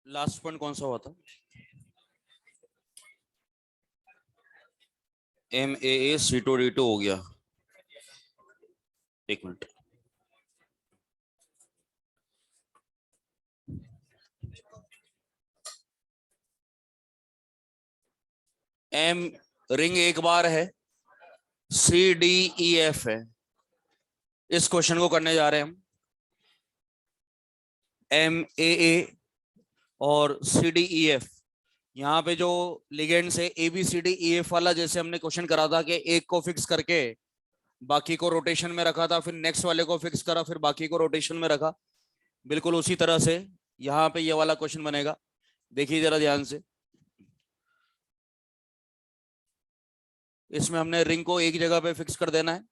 Last point कौन सा हुआ था? MAA C2D2 हो गया। एक मिनट। एम रिंग एक बार है, CDEF है। इस क्वेश्चन को करने जा रहे हैं हम। MAA और CDEF, यहाँ पे जो लिगेंड से ABCDEF वाला, जैसे हमने क्वेश्चन करा था कि एक को फिक्स करके बाकी को रोटेशन में रखा था, फिर नेक्स्ट वाले को फिक्स करा, फिर बाकी को रोटेशन में रखा, बिल्कुल उसी तरह से यहाँ पे ये वाला क्वेश्चन बनेगा। देखिए जरा ध्यान से। इसमें हमने रिंग को एक जगह पे फिक्स कर देना है।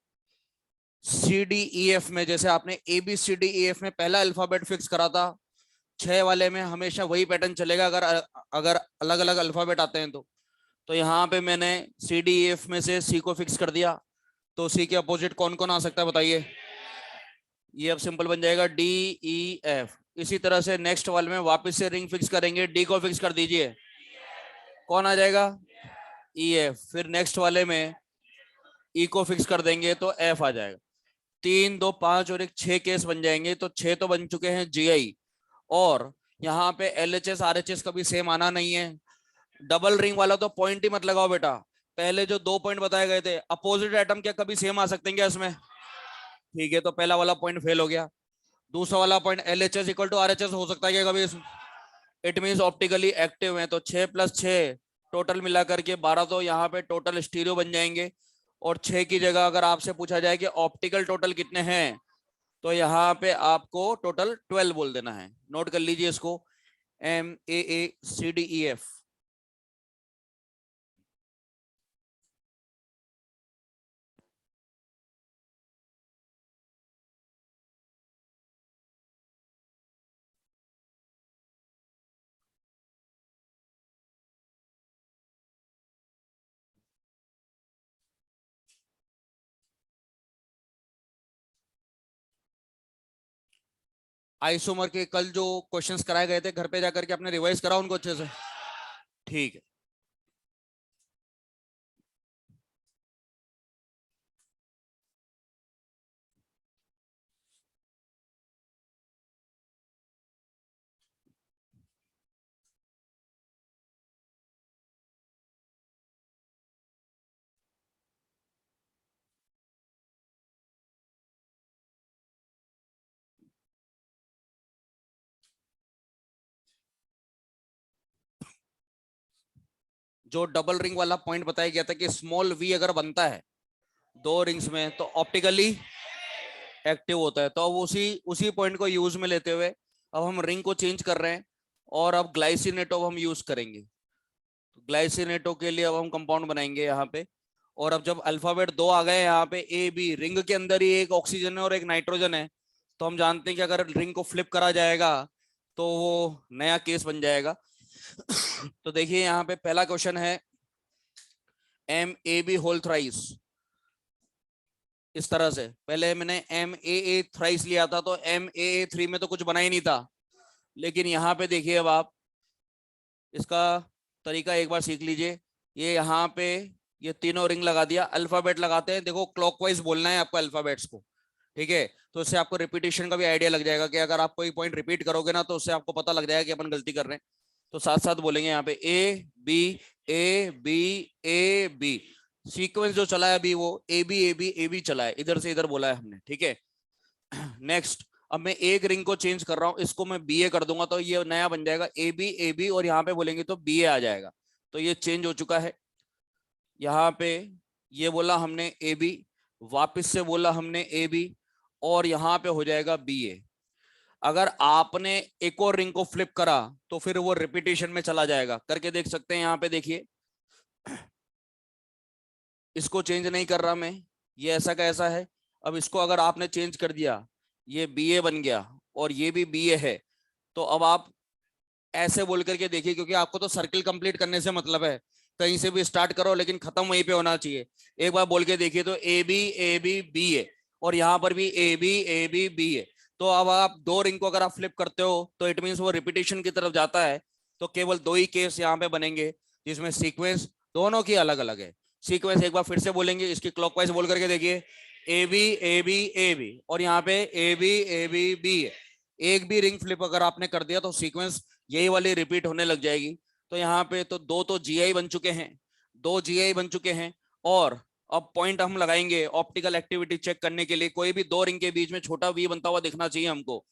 CDEF में जैसे आपने ABCDEF में पहला अल्फाबेट फिक्स करा था, 6 वाले में हमेशा वही पैटर्न चलेगा अगर अगर अलग अलग अल्फाबेट आते हैं तो यहाँ पे मैंने CDEF में से C को फिक्स कर दिया, तो C के अपोजिट कौन कौन आ सकता है बताइए? ये अब सिंपल बन जाएगा DEF। इसी तरह से नेक्स्ट वाले में वापस से रिंग फिक्स करेंगे, D को फिक्स कर दीजिए, कौन आ जाएगा? EF। फिर नेक्स्ट वाले में E को फिक्स कर देंगे तो F आ जाएगा। 3, 2, 5 और एक 6 केस बन जाएंगे, तो 6 तो बन चुके हैं GI। और यहाँ पे LHS RHS कभी सेम आना नहीं है। डबल रिंग वाला तो पॉइंट ही मत लगाओ बेटा। पहले जो 2 पॉइंट बताए गए थे, अपोजिट एटम क्या कभी सेम आ सकते हैं क्या इसमें? ठीक है, तो पहला वाला पॉइंट फेल हो गया। दूसरा वाला point LHS equal to RHS हो सकता है क्या कभी? इट मीन ऑप्टिकली एक्टिव है, तो 6 + 6 टोटल मिलाकर के 12, तो यहाँ पे टोटल स्टीरियो बन जाएंगे। और 6 की जगह अगर आपसे पूछा जाए कि ऑप्टिकल टोटल कितने हैं, तो यहाँ पे आपको टोटल 12 बोल देना है। नोट कर लीजिए इसको, MAACDEF। आइसोमर के कल जो क्वेश्चंस कराए गए थे, घर पे जाकर के आपने रिवाइज करा उनको अच्छे से? ठीक है। जो डबल रिंग वाला पॉइंट बताया गया था कि स्मॉल v अगर बनता है 2 रिंग्स में तो ऑप्टिकली एक्टिव होता है, तो अब उसी उसी पॉइंट को यूज में लेते हुए अब हम रिंग को चेंज कर रहे हैं, और अब ग्लाइसिनेटो हम यूज करेंगे। ग्लाइसिनेटो के लिए अब हम कंपाउंड बनाएंगे यहाँ पे। और अब जब अल्फाबेट 2 आ गए यहाँ पे AB, रिंग के अंदर ही एक ऑक्सीजन है और एक नाइट्रोजन है, तो हम जानते हैं कि अगर रिंग को फ्लिप करा जाएगा तो वो नया केस बन जाएगा। तो देखिए यहाँ पे पहला क्वेश्चन है MAB होल थ्राइस। इस तरह से पहले मैंने MAA थ्राइस लिया था, तो MAA3 में तो कुछ बना ही नहीं था। लेकिन यहाँ पे देखिए, अब आप इसका तरीका एक बार सीख लीजिए। ये यहाँ पे ये तीनों रिंग लगा दिया, अल्फाबेट लगाते हैं, देखो क्लॉकवाइज बोलना है आपको अल्फाबेट्स को, ठीक है? तो इससे आपको रिपीटेशन का भी आइडिया लग जाएगा कि अगर आप कोई पॉइंट रिपीट करोगे ना, तो उससे आपको पता लग जाएगा कि अपन गलती कर रहे हैं। तो साथ साथ बोलेंगे यहाँ पे A B सीक्वेंस जो चला है अभी वो AB चला है, इधर से इधर बोला है हमने, ठीक है? नेक्स्ट, अब मैं एक रिंग को चेंज कर रहा हूं, इसको मैं BA कर दूंगा, तो ये नया बन जाएगा AB और यहाँ पे बोलेंगे तो BA आ जाएगा। तो ये चेंज हो चुका है। यहाँ पे ये बोला हमने AB, वापस से बोला हमने AB, और यहाँ पे हो जाएगा BA। अगर आपने एक और रिंग को फ्लिप करा तो फिर वो रिपीटेशन में चला जाएगा, करके देख सकते हैं। यहाँ पे देखिए, इसको चेंज नहीं कर रहा मैं, ये ऐसा का ऐसा है। अब इसको अगर आपने चेंज कर दिया, ये BA बन गया और ये भी BA है, तो अब आप ऐसे बोल करके देखिए, क्योंकि आपको तो सर्किल कंप्लीट करने से मतलब है, कहीं से भी स्टार्ट करो लेकिन खत्म वहीं पे होना चाहिए। एक बार बोल के देखिए, तो AB AB BA, और यहाँ पर भी AB AB BA, तो अब आप दो रिंग को अगर आप फ्लिप करते हो तो इट मीन्स वो रिपीटेशन की तरफ जाता है। तो केवल दो ही केस यहाँ पे बनेंगे जिसमें सीक्वेंस दोनों की अलग अलग है। सीक्वेंस एक बार फिर से बोलेंगे, इसकी क्लॉकवाइज बोल करके देखिए, A B A B A B, और यहाँ पे A B A B B है। एक भी रिंग फ्लिप अगर आपने कर दिया तो सीक्वेंस यही वाली रिपीट होने लग जाएगी। तो यहाँ पे तो दो तो जीआई बन चुके हैं, दो जीआई बन चुके हैं। और अब पॉइंट हम लगाएंगे ऑप्टिकल एक्टिविटी चेक करने के लिए। कोई भी दो रिंग के बीच में छोटा वी बनता हुआ दिखना चाहिए हमको,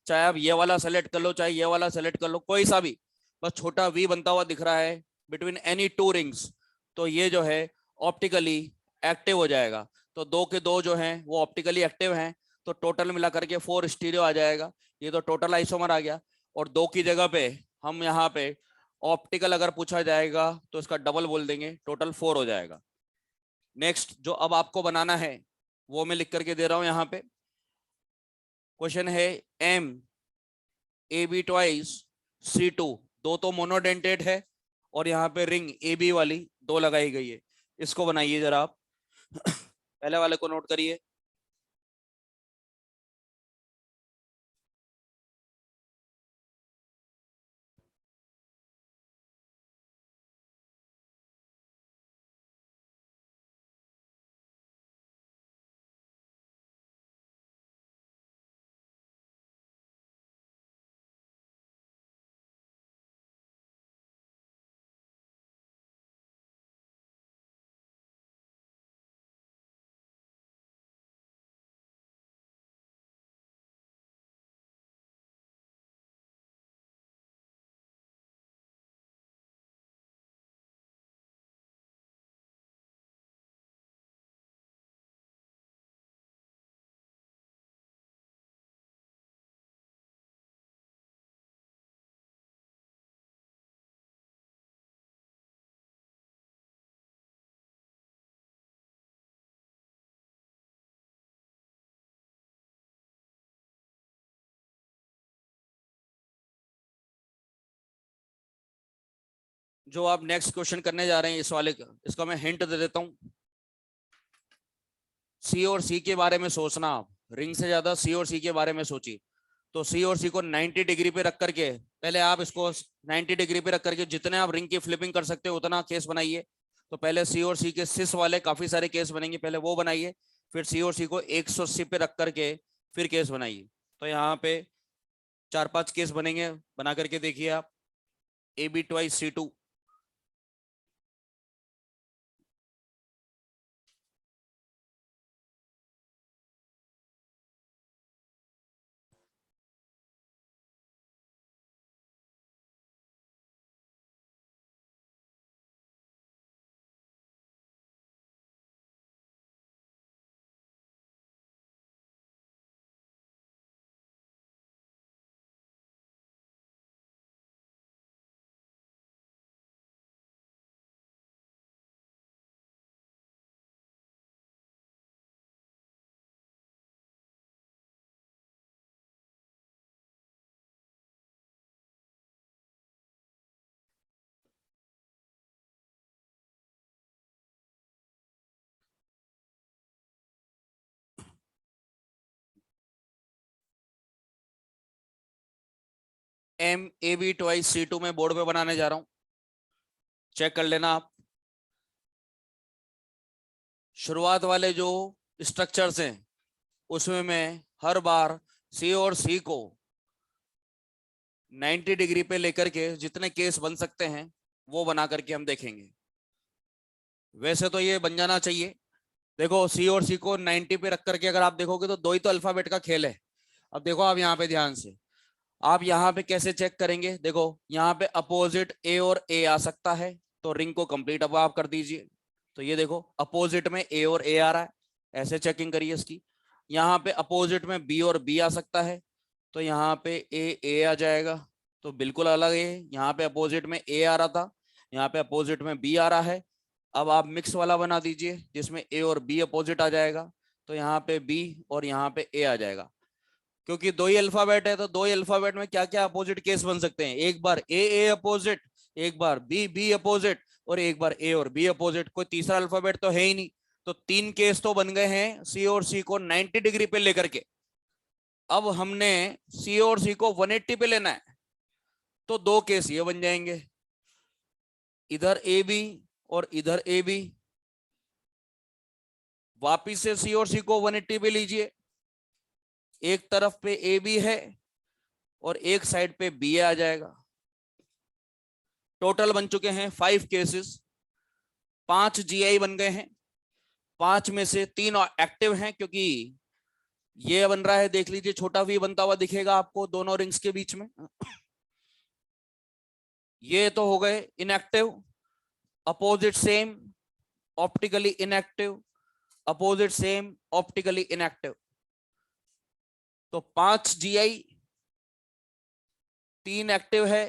चाहे आप ये वाला सेलेक्ट कर लो चाहे ये वाला सेलेक्ट कर लो, कोई सा भी, बस छोटा वी बनता हुआ दिख रहा है बिटवीन एनी टू रिंग्स, तो ये जो है ऑप्टिकली एक्टिव हो जाएगा। तो दो के दो जो हैं वो ऑप्टिकली एक्टिव हैं, तो टोटल मिला करके 4 स्टीरियो आ जाएगा। ये तो टोटल आइसोमर आ गया। और दो की जगह पे हम यहाँ पे ऑप्टिकल अगर पूछा जाएगा तो इसका डबल बोल देंगे, टोटल 4 हो जाएगा। नेक्स्ट जो अब आपको बनाना है वो मैं लिख करके दे रहा हूं यहाँ पे। क्वेश्चन है M A B twice C two, दो तो मोनोडेंटेड है और यहाँ पे रिंग ए बी वाली दो लगाई गई है। इसको बनाइए जरा आप। पहले वाले को नोट करिए। जो आप नेक्स्ट क्वेश्चन करने जा रहे हैं इस वाले का, इसका मैं हिंट दे देता हूँ। सी और सी के बारे में सोचना आप, रिंग से ज्यादा सी और सी के बारे में सोचिए। तो सी और सी को 90 डिग्री पे रख करके पहले आप इसको 90 डिग्री पे रख करके जितने आप रिंग की फ्लिपिंग कर सकते हो उतना केस बनाइए। तो पहले सी और सी के सिस वाले काफी सारे केस बनेंगे, पहले वो बनाइए। फिर सी और सी को 180 पे रख करके फिर केस बनाइए। तो यहाँ पे 4-5 केस बनेंगे, बना करके देखिए आप। A B twice C two, M A B twice C two में बोर्ड पे बनाने जा रहा हूँ, चेक कर लेना आप। शुरुआत वाले जो स्ट्रक्चर्स हैं उसमें मैं हर बार सी और सी को 90 डिग्री पे लेकर के जितने केस बन सकते हैं वो बना करके हम देखेंगे। वैसे तो ये बन जाना चाहिए। देखो सी और सी को 90 पे रख करके अगर आप देखोगे तो दो ही तो अल्फाबेट का खेल है। अब देखो आप यहाँ पे ध्यान से, आप यहाँ पे कैसे चेक करेंगे, देखो यहाँ पे अपोजिट ए और ए आ सकता है, तो रिंग को कंप्लीट अब आप कर दीजिए। तो ये देखो अपोजिट में ए और ए आ रहा है, ऐसे चेकिंग करिए इसकी। यहाँ पे अपोजिट में बी और बी आ सकता है, तो यहाँ पे ए आ जाएगा, तो बिल्कुल अलग है। यहाँ पे अपोजिट में ए आ रहा था, यहाँ पे अपोजिट में बी आ रहा है। अब आप मिक्स वाला बना दीजिए जिसमें ए और बी अपोजिट आ जाएगा, तो यहाँ पे बी और यहाँ पे ए आ जाएगा। क्योंकि दो ही अल्फाबेट है तो दो ही अल्फाबेट में क्या क्या अपोजिट केस बन सकते हैं, एक बार ए अपोजिट, एक बार बी बी अपोजिट, और एक बार ए और बी अपोजिट। कोई तीसरा अल्फाबेट तो है ही नहीं। तो तीन केस तो बन गए हैं सी और सी को 90 डिग्री पे लेकर के। अब हमने सी और सी को 180 पे लेना है, तो दो केस ये बन जाएंगे, इधर ए बी और इधर ए बी। वापिस से सी और सी को 180 पे लीजिए, एक तरफ पे ए बी है और एक साइड पे बी आ जाएगा। टोटल बन चुके हैं 5 केसेस, 5 जीआई बन गए हैं। 5 में से 3 एक्टिव हैं, क्योंकि ये बन रहा है, देख लीजिए छोटा वी बनता हुआ दिखेगा आपको दोनों रिंग्स के बीच में। ये तो हो गए inactive, opposite same, optically inactive, opposite same, optically inactive. तो 5 जीआई, 3 एक्टिव है,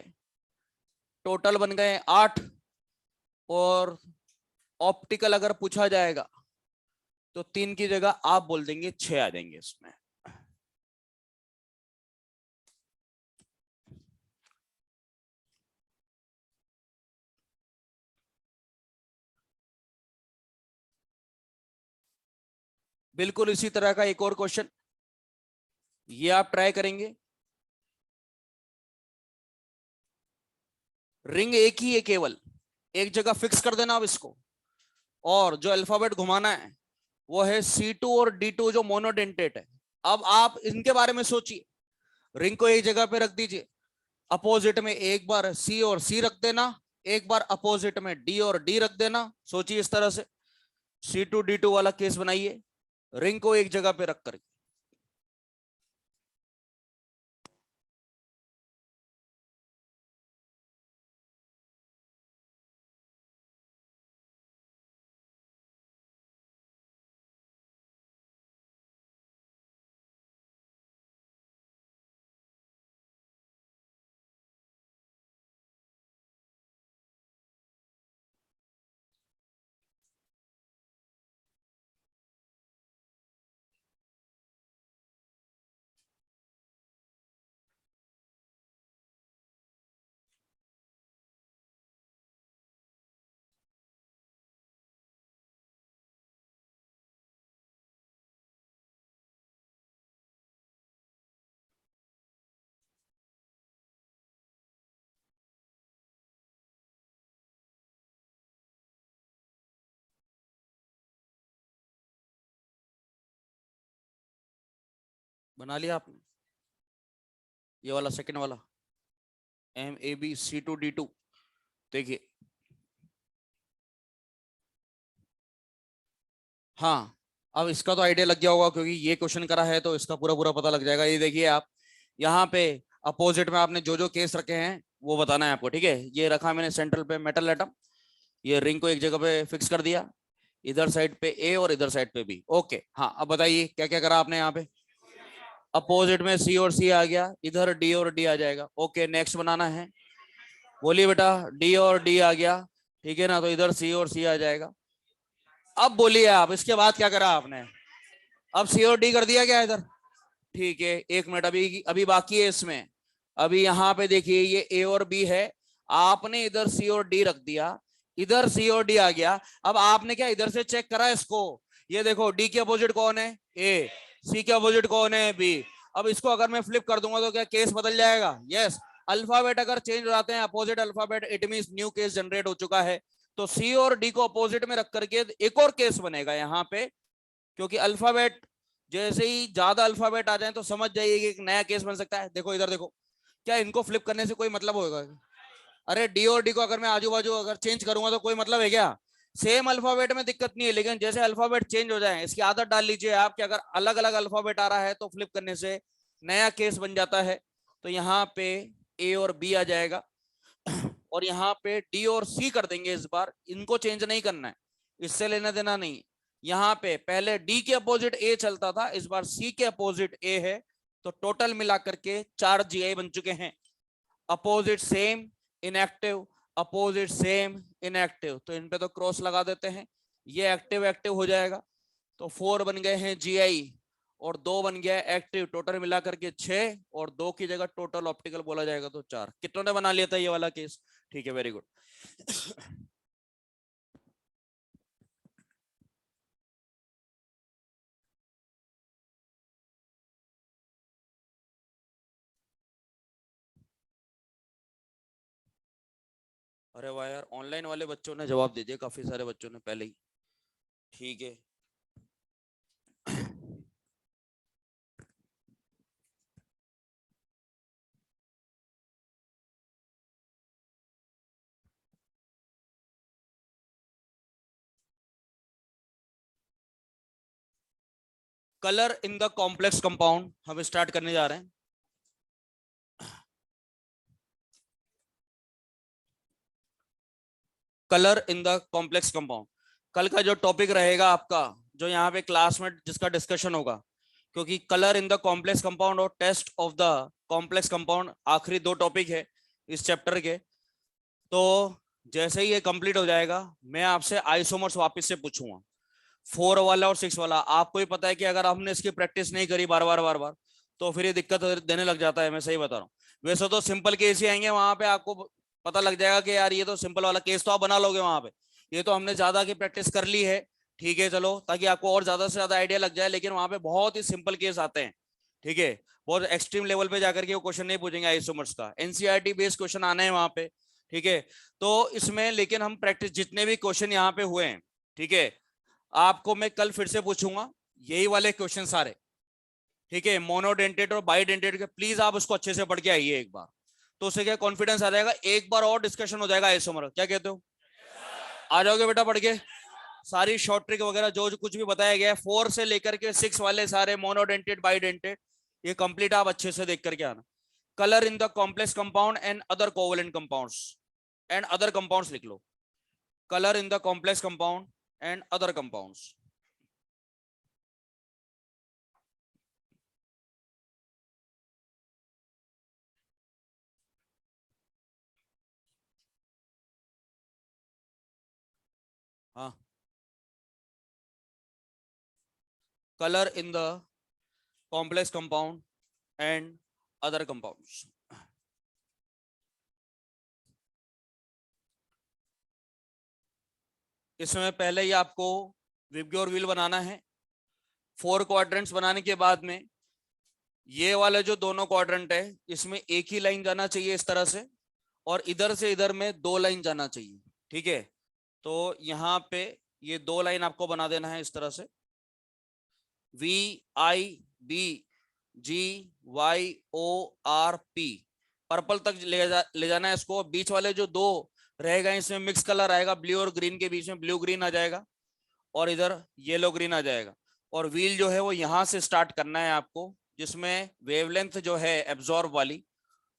टोटल बन गए 8। और ऑप्टिकल अगर पूछा जाएगा तो 3 की जगह आप बोल देंगे 6 आ जाएंगे इसमें। बिल्कुल इसी तरह का एक और क्वेश्चन ये आप ट्राई करेंगे। रिंग एक ही है, केवल एक जगह फिक्स कर देना अब इसको, और जो अल्फाबेट घुमाना है वो है C2 और D2 जो मोनोडेंटेट है। अब आप इनके बारे में सोचिए, रिंग को एक जगह पे रख दीजिए, अपोजिट में एक बार C और C रख देना, एक बार अपोजिट में D और D रख देना। सोचिए इस तरह से C2 D2 वाला केस बनाइए, रिंग को एक जगह पे रख कर। बना लिया आपने ये वाला सेकंड वाला MABC2D2। देखिए, हाँ, अब इसका तो आइडिया लग गया होगा, क्योंकि ये क्वेश्चन करा है तो इसका पूरा पूरा पता लग जाएगा। ये देखिए आप यहाँ पे अपोजिट में आपने जो जो केस रखे हैं वो बताना है आपको, ठीक है। ये रखा मैंने सेंट्रल पे मेटल एटम, ये रिंग को एक जगह पे फिक्स कर दिया, इधर साइड पे ए और इधर साइड पे बी। ओके, हाँ, अब बताइए क्या क्या करा आपने यहाँ पे। अपोजिट में सी और सी आ गया, इधर डी और डी आ जाएगा। ओके, नेक्स्ट बनाना है, बोलिए बेटा। डी और डी आ गया, ठीक है ना, तो इधर सी और सी आ जाएगा। अब बोलिए आप, इसके बाद क्या करा आपने। अब सी और डी कर दिया क्या इधर, ठीक है। एक मिनट, अभी अभी बाकी है इसमें। अभी यहाँ पे देखिए ये ए और बी है, आपने इधर सी और डी रख दिया, इधर सी और डी आ गया। अब आपने क्या इधर से चेक करा इसको, ये देखो डी के अपोजिट कौन है, ए, सी के अपोजिट कौन है, बी। अब इसको अगर मैं फ्लिप कर दूंगा तो क्या केस बदल जाएगा, यस। अल्फाबेट अगर चेंज हो जाते हैं opposite alphabet, it means new case generate हो चुका है। तो सी और डी को अपोजिट में रख करके एक और केस बनेगा यहाँ पे, क्योंकि अल्फाबेट जैसे ही ज्यादा अल्फाबेट आ जाए तो समझ जाइए कि एक नया केस बन सकता है। देखो इधर देखो, क्या इनको फ्लिप करने से कोई मतलब होगा। अरे डी और डी को अगर मैं आजू बाजू अगर चेंज करूंगा तो कोई मतलब है क्या। सेम अल्फाबेट में दिक्कत नहीं है, लेकिन जैसे अल्फाबेट चेंज हो जाए, इसकी आदत डाल लीजिए आप कि अगर अलग अलग अल्फाबेट आ रहा है तो फ्लिप करने से नया केस बन जाता है। तो यहाँ पे ए और बी आ जाएगा, और यहाँ पे डी और सी कर देंगे। इस बार इनको चेंज नहीं करना है, इससे लेना देना नहीं। यहाँ पे पहले डी के अपोजिट ए चलता था, इस बार सी के अपोजिट ए है। तो टोटल मिला करके 4 जीआई बन चुके हैं। Opposite same, inactive, opposite same, inactive. तो इन पे तो क्रॉस लगा देते हैं, ये एक्टिव एक्टिव हो जाएगा। तो 4 बन गए हैं जीआई और 2 बन गया एक्टिव, टोटल मिला करके 6, और 2 की जगह टोटल ऑप्टिकल बोला जाएगा तो 4। कितनों ने बना लिया था ये वाला केस, ठीक है, वेरी गुड। अरे वाह यार, ऑनलाइन वाले बच्चों ने जवाब दे दिया, काफी सारे बच्चों ने पहले ही। ठीक है। Colour in the complex compound हम स्टार्ट करने जा रहे हैं। Colour in the complex compound, कल का जो टॉपिक रहेगा आपका, जो यहाँ पे क्लास में जिसका डिस्कशन होगा, क्योंकि colour in the complex compound और test of the complex compound आखिरी दो टॉपिक है इस चैप्टर के। तो जैसे ही ये कंप्लीट हो जाएगा, मैं आपसे आइसोमर्स वापस से पूछूंगा, 4 वाला और 6 वाला। आपको ही पता है कि अगर हमने इसकी प्रैक्टिस नहीं करी बार बार बार बार, तो फिर ये दिक्कत देने लग जाता है, मैं सही बता रहा हूँ। वैसे तो सिंपल केस ही आएंगे वहां पे, आपको पता लग जाएगा कि यार ये तो सिंपल वाला केस तो आप बना लोगे वहां पे। ये तो हमने ज्यादा की प्रैक्टिस कर ली है, ठीक है, चलो, ताकि आपको और ज्यादा से ज्यादा आइडिया लग जाए। लेकिन वहां पे बहुत ही सिंपल केस आते हैं, ठीक है। बहुत एक्सट्रीम लेवल पे जाकर के वो क्वेश्चन नहीं पूछेंगे आइसोमर्स का, एनसीईआरटी बेस्ड क्वेश्चन आने हैं वहां पे, ठीक है। तो इसमें लेकिन हम प्रैक्टिस जितने भी क्वेश्चन यहाँ पे हुए हैं, ठीक है, आपको मैं कल फिर से पूछूंगा यही वाले क्वेश्चन सारे, ठीक है, मोनोडेंटेट और बाइडेंटेट के। प्लीज आप उसको अच्छे से पढ़ के आइए एक बार, तो उससे क्या कॉन्फिडेंस आ जाएगा, एक बार और डिस्कशन हो जाएगा आइसोमर। क्या कहते हो, आ जाओगे बेटा पढ़ के? सारी शॉर्ट ट्रिक वगैरह जो कुछ भी बताया गया है 4 से लेकर के 6 वाले सारे, मोनोडेंटेट बाइडेंटेट, ये कंप्लीट आप अच्छे से देख करके आना। Colour in the complex compound and other covalent compounds, and other compounds लिख लो, colour in the complex compound and other compounds. हाँ, color in the complex compound and other compounds। इसमें पहले ही आपको विबग्योर व्हील बनाना है। 4 क्वाड्रेंट्स बनाने के बाद में ये वाले जो दोनों क्वाड्रेंट है, इसमें एक ही लाइन जाना चाहिए इस तरह से, और इधर से इधर में 2 लाइन जाना चाहिए, ठीक है। तो यहाँ पे ये 2 लाइन आपको बना देना है इस तरह से, VIBGYORP, पर्पल तक ले जाना है इसको। बीच वाले जो 2 रहेगा, इसमें मिक्स कलर आएगा, ब्लू और ग्रीन के बीच में ब्लू ग्रीन आ जाएगा, और इधर येलो ग्रीन आ जाएगा। और व्हील जो है वो यहां से स्टार्ट करना है आपको, जिसमें वेवलेंथ जो है एब्जॉर्ब वाली,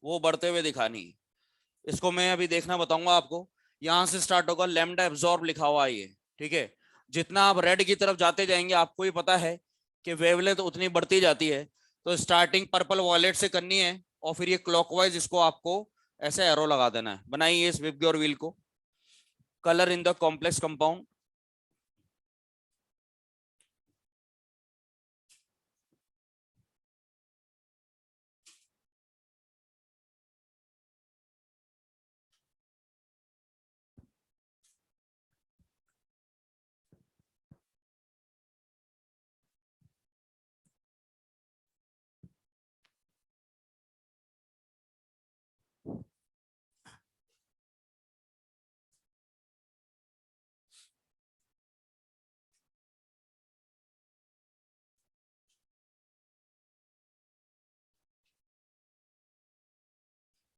वो बढ़ते हुए दिखानी है। इसको मैं अभी देखना बताऊंगा आपको। यहां से स्टार्ट होगा, लैम्डा एब्जॉर्ब लिखा हुआ है ये, ठीक है। जितना आप रेड की तरफ जाते जाएंगे, आपको ही पता है कि वेवलेंथ उतनी बढ़ती जाती है। तो स्टार्टिंग पर्पल वॉलेट से करनी है, और फिर ये क्लॉकवाइज इसको आपको ऐसे एरो लगा देना है। बनाइए इस विबग्योर व्हील को। Colour in the complex compound,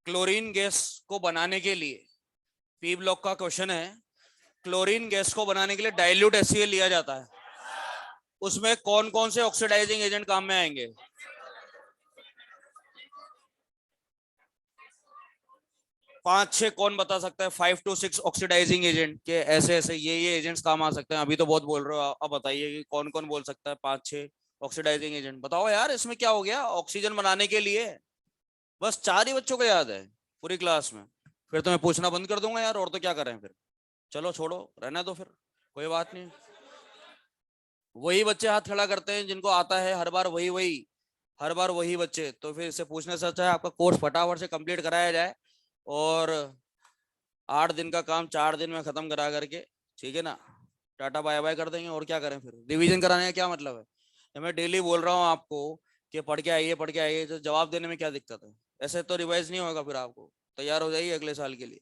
chlorine gas को बनाने के लिए, पी ब्लॉक का क्वेश्चन है, क्लोरीन गैस को बनाने के लिए डाइल्यूट HCl लिया जाता है। उसमें कौन कौन से ऑक्सीडाइजिंग एजेंट काम में आएंगे? 5-6 कौन बता सकता है? 5 to 6 ऑक्सीडाइजिंग एजेंट के, ऐसे ऐसे ये एजेंट्स काम आ सकते हैं। अभी तो बहुत बोल रहे हो, अब बताइए कि कौन कौन बोल सकता है 5-6 ऑक्सीडाइजिंग एजेंट। बताओ यार, इसमें क्या हो गया, ऑक्सीजन बनाने के लिए बस 4 ही बच्चों को याद है पूरी क्लास में। फिर तो मैं पूछना बंद कर दूंगा यार, और तो क्या करें फिर। चलो छोड़ो, रहने दो फिर, कोई बात नहीं। वही बच्चे हाथ खड़ा करते हैं जिनको आता है हर बार, वही वही, हर बार वही बच्चे। तो फिर इससे पूछने से अच्छा है आपका कोर्स फटाफट से कंप्लीट कराया जाए, और 8 दिन का काम 4 दिन में खत्म करा करके, ठीक है ना, टाटा बाय बाय कर देंगे। और क्या करें फिर, रिवीजन कराने का क्या मतलब है? मैं डेली बोल रहा हूँ आपको कि पढ़ के आइए पढ़ के आइए, तो जवाब देने में क्या दिक्कत है? ऐसे तो रिवाइज नहीं होगा, फिर आपको तैयार हो जाइए अगले साल के लिए।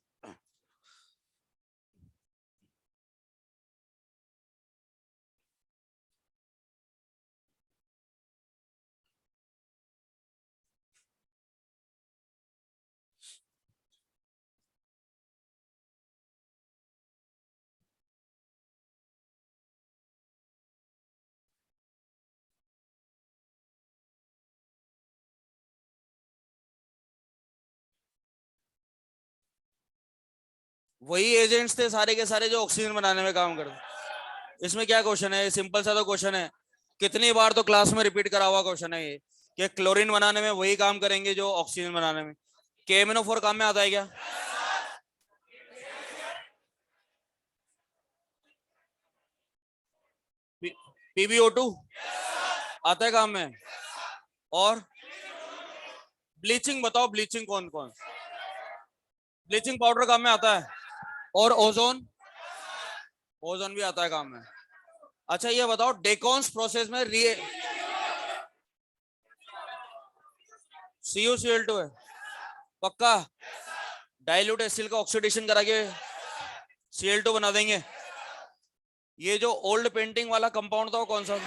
वही एजेंट्स थे सारे के सारे जो ऑक्सीजन बनाने में काम करते। इसमें क्या क्वेश्चन है, सिंपल सा तो क्वेश्चन है, कितनी बार तो क्लास में रिपीट करा हुआ क्वेश्चन है ये, कि क्लोरीन बनाने में वही काम करेंगे जो ऑक्सीजन बनाने में। KMnO4 काम में आता है क्या? PbO2 आता है काम में। और ब्लीचिंग बताओ, ब्लीचिंग कौन कौन, ब्लीचिंग पाउडर काम में आता है। और ओजोन, ओजोन भी आता है काम में। अच्छा ये बताओ, डेकॉन्स प्रोसेस में CuCl2 है पक्का? डाइल्यूट एसिड का ऑक्सीडेशन करा के Cl2 बना देंगे। ये जो ओल्ड पेंटिंग वाला कंपाउंड था वो कौन सा?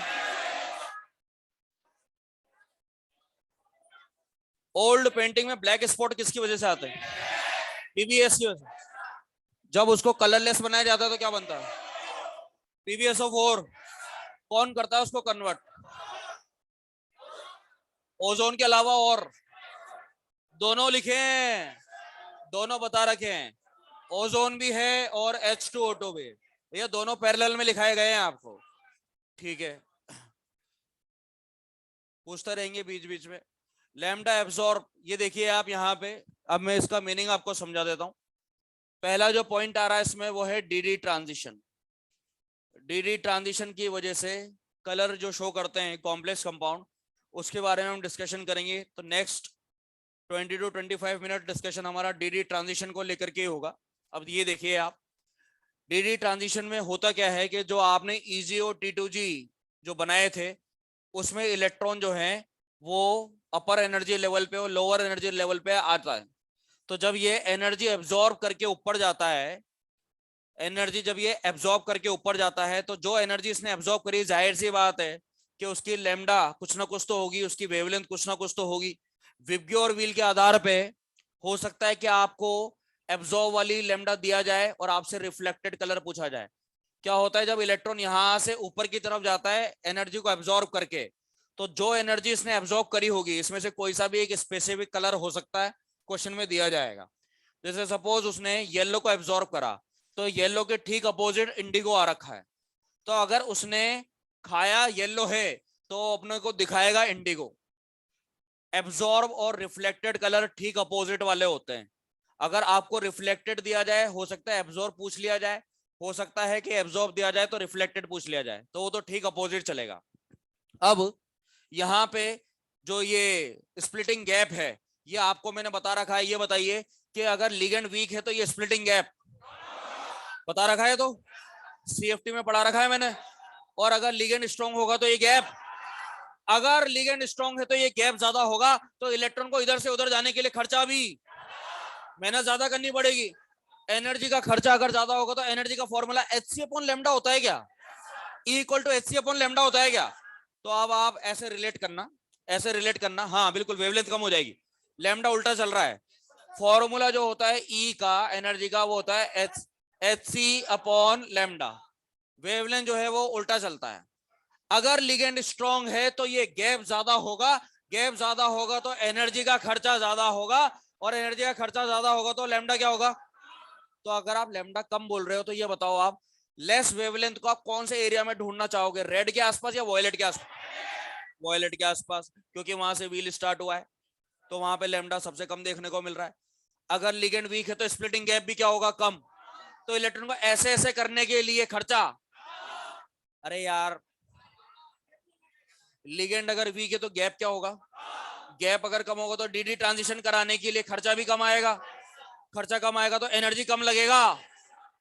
ओल्ड पेंटिंग में ब्लैक स्पॉट किसकी वजह से आते हैं? PBS की वजह से। जब उसको कलरलेस बनाया जाता है तो क्या बनता है? PbSO4। कौन करता है उसको कन्वर्ट? ओजोन के अलावा और? दोनों लिखे हैं, दोनों बता रखे हैं, ओजोन भी है और H2O2 भी। ये दोनों पैरेलल में लिखाए गए हैं आपको, ठीक है? पूछते रहेंगे बीच बीच में। लैम्डा एब्जॉर्ब, ये देखिए आप यहाँ पे, अब मैं इसका मीनिंग आपको समझा देता हूँ। पहला जो पॉइंट आ रहा है इसमें वो है DD ट्रांजिशन। DD ट्रांजिशन की वजह से कलर जो शो करते हैं कॉम्प्लेक्स कंपाउंड, उसके बारे में हम डिस्कशन करेंगे। तो नेक्स्ट 20 to 25 मिनट डिस्कशन हमारा DD ट्रांजिशन को लेकर के होगा। अब ये देखिए आप, DD ट्रांजिशन में होता क्या है कि जो आपने EgO T2G जो बनाए थे, उसमें इलेक्ट्रॉन जो है वो अपर एनर्जी लेवल पे और लोअर एनर्जी लेवल पे आता है। तो जब ये एनर्जी एब्जॉर्ब करके ऊपर जाता है, एनर्जी जब ये एब्जॉर्ब करके ऊपर जाता है, तो जो एनर्जी इसने एब्जॉर्ब करी, जाहिर सी बात है कि उसकी लैम्डा कुछ ना कुछ तो होगी, उसकी वेवलेंथ कुछ ना कुछ तो होगी। विब्ग्यो और व्हील के आधार पे हो सकता है कि आपको एब्जॉर्ब वाली लैम्डा दिया जाए और आपसे रिफ्लेक्टेड कलर पूछा जाए। क्या होता है जब इलेक्ट्रॉन यहां से ऊपर की तरफ जाता है एनर्जी को एब्जॉर्ब करके, तो जो एनर्जी इसने एब्जॉर्ब करी होगी इसमें से कोई सा भी एक स्पेसिफिक कलर हो सकता है, क्वेश्चन में दिया जाएगा। जैसे सपोज उसने येलो को एब्जॉर्ब करा, तो येलो के ठीक अपोजिट इंडिगो आ रखा है, तो अगर उसने खाया येलो है तो अपने को दिखाएगा इंडिगो। एब्जॉर्ब और रिफ्लेक्टेड कलर ठीक अपोजिट वाले होते हैं। अगर आपको रिफ्लेक्टेड दिया जाए, हो सकता है एब्जॉर्ब पूछ लिया जाए, हो सकता है कि एब्जॉर्ब दिया जाए तो रिफ्लेक्टेड पूछ लिया जाए, तो वो तो ठीक अपोजिट चलेगा। अब यहाँ पे जो ये स्प्लिटिंग गैप है, ये आपको मैंने बता रखा है। ये बताइए कि अगर लिगेंड वीक है तो ये स्प्लिटिंग गैप बता रखा है, तो CFT में पढ़ा रखा है मैंने। और अगर लिगेंड स्ट्रॉन्ग होगा तो ये गैप, अगर लिगेंड स्ट्रॉन्ग है तो ये गैप ज्यादा होगा, तो इलेक्ट्रॉन को इधर से उधर जाने के लिए खर्चा भी, मेहनत ज्यादा करनी पड़ेगी। एनर्जी का खर्चा अगर ज्यादा होगा तो एनर्जी का फॉर्मूला HC अपॉन लैम्डा होता है क्या? E equal to HC upon lambda होता है क्या? तो अब आप ऐसे रिलेट करना, ऐसे रिलेट करना, हाँ बिल्कुल, वेवलेंथ कम हो जाएगी, लैम्डा उल्टा चल रहा है। फॉर्मूला जो होता है E का, एनर्जी का, वो होता है HC अपॉन लैम्डा। वेवलेंथ जो है वो उल्टा चलता है। अगर लिगेंड स्ट्रॉन्ग है तो ये गैप ज्यादा होगा, गैप ज्यादा होगा तो एनर्जी का खर्चा ज्यादा होगा, और एनर्जी का खर्चा ज्यादा होगा तो लैम्डा क्या होगा? तो अगर आप लैम्डा कम बोल रहे हो तो ये बताओ आप, लेस वेवलेंथ को आप कौन से एरिया में ढूंढना चाहोगे, रेड के आसपास या वॉयलेट के आसपास? वॉयलेट के आसपास, क्योंकि वहां से व्हील स्टार्ट हुआ है, तो वहां पे लैम्डा सबसे कम देखने को मिल रहा है। अगर लिगेंड वीक है तो स्प्लिटिंग गैप भी क्या होगा? कम। तो इलेक्ट्रॉन को ऐसे ऐसे करने के लिए खर्चा, अरे यार, लिगेंड अगर वीक है तो गैप क्या होगा? गैप अगर कम होगा तो DD ट्रांजिशन कराने के लिए खर्चा भी कम आएगा, खर्चा कम आएगा तो एनर्जी कम लगेगा,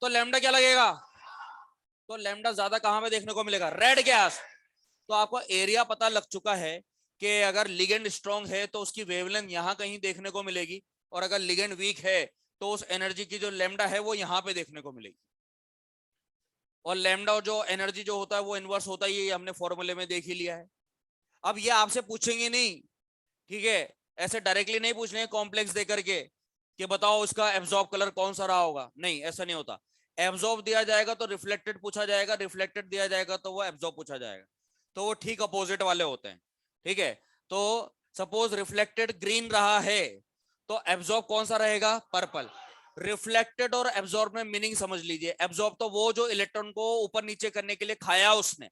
तो लैम्डा क्या लगेगा? तो लैम्डा ज्यादा कहां पे देखने को मिलेगा? Red gas. तो आपको एरिया पता लग चुका है कि अगर लिगेंड स्ट्रॉन्ग है तो उसकी वेवलेंथ यहां कहीं देखने को मिलेगी, और अगर लिगेंड वीक है तो उस एनर्जी की जो लैम्डा है वो यहां पे देखने को मिलेगी। और लैम्डा जो एनर्जी जो होता है वो इनवर्स होता है, ये हमने फॉर्मूले में देख ही लिया है। अब ये आपसे पूछेंगे नहीं, ठीक है, ऐसे डायरेक्टली नहीं पूछ रहे कॉम्प्लेक्स देकर के कि बताओ उसका एब्जॉर्ब कलर कौन सा रहा होगा, नहीं ऐसा नहीं होता। एब्जॉर्ब दिया जाएगा तो रिफ्लेक्टेड पूछा जाएगा, रिफ्लेक्टेड दिया जाएगा तो वो एब्जॉर्ब पूछा जाएगा, तो वो ठीक अपोजिट वाले होते हैं, ठीक है? तो सपोज रिफ्लेक्टेड ग्रीन रहा है तो एब्जॉर्ब कौन सा रहेगा? पर्पल। रिफ्लेक्टेड और एब्जॉर्ब में मीनिंग समझ लीजिए। एब्जॉर्ब तो वो जो इलेक्ट्रॉन को ऊपर नीचे करने के लिए खाया उसने,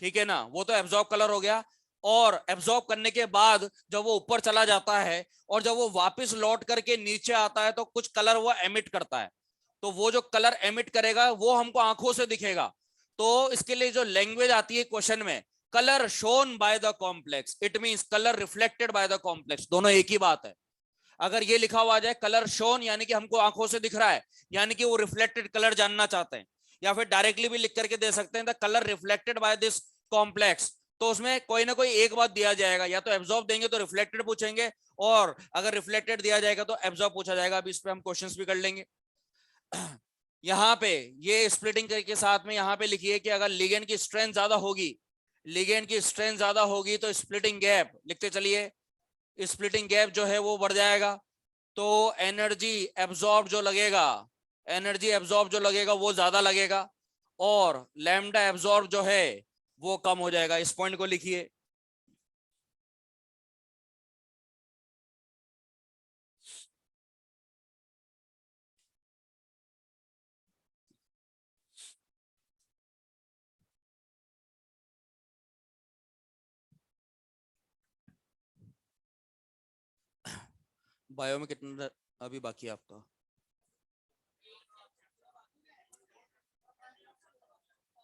ठीक है ना, वो तो एब्जॉर्ब कलर हो गया। और एब्जॉर्ब करने के बाद जब वो ऊपर चला जाता है और जब वो वापस लौट करके नीचे आता है तो कुछ कलर वो एमिट करता है। तो वो जो कलर एमिट करेगा वो हमको आंखों से दिखेगा। तो इसके लिए जो लैंग्वेज आती है क्वेश्चन में, colour shown by the complex, it means colour reflected by the complex, दोनों एक ही बात है। अगर ये लिखा हुआ जाए कलर शोन यानी कि हमको आंखों से दिख रहा है, यानी कि वो रिफ्लेक्टेड कलर जानना चाहते हैं। या फिर डायरेक्टली भी लिख करके दे सकते हैं the colour reflected by this complex. तो उसमें कोई ना कोई एक बात दिया जाएगा, या तो एब्जॉर्ब देंगे तो रिफ्लेक्टेड पूछेंगे, और अगर रिफ्लेक्टेड दिया जाएगा तो एब्जॉर्ब पूछा जाएगा। अभी इस पे हम क्वेश्चंस भी कर लेंगे। यहाँ पे ये स्प्लिटिंग के साथ में यहाँ पे लिखिए कि अगर लिगेंड की स्ट्रेंथ ज्यादा होगी, लिगेंड की स्ट्रेंथ ज्यादा होगी तो स्प्लिटिंग गैप लिखते चलिए, स्प्लिटिंग गैप जो है वो बढ़ जाएगा। तो एनर्जी एब्जॉर्ब जो लगेगा, एनर्जी एब्जॉर्ब जो लगेगा वो ज्यादा लगेगा, और लैम्डा एब्जॉर्ब जो है वो कम हो जाएगा। इस पॉइंट को लिखिए। बायो में कितना अभी बाकी है आपका?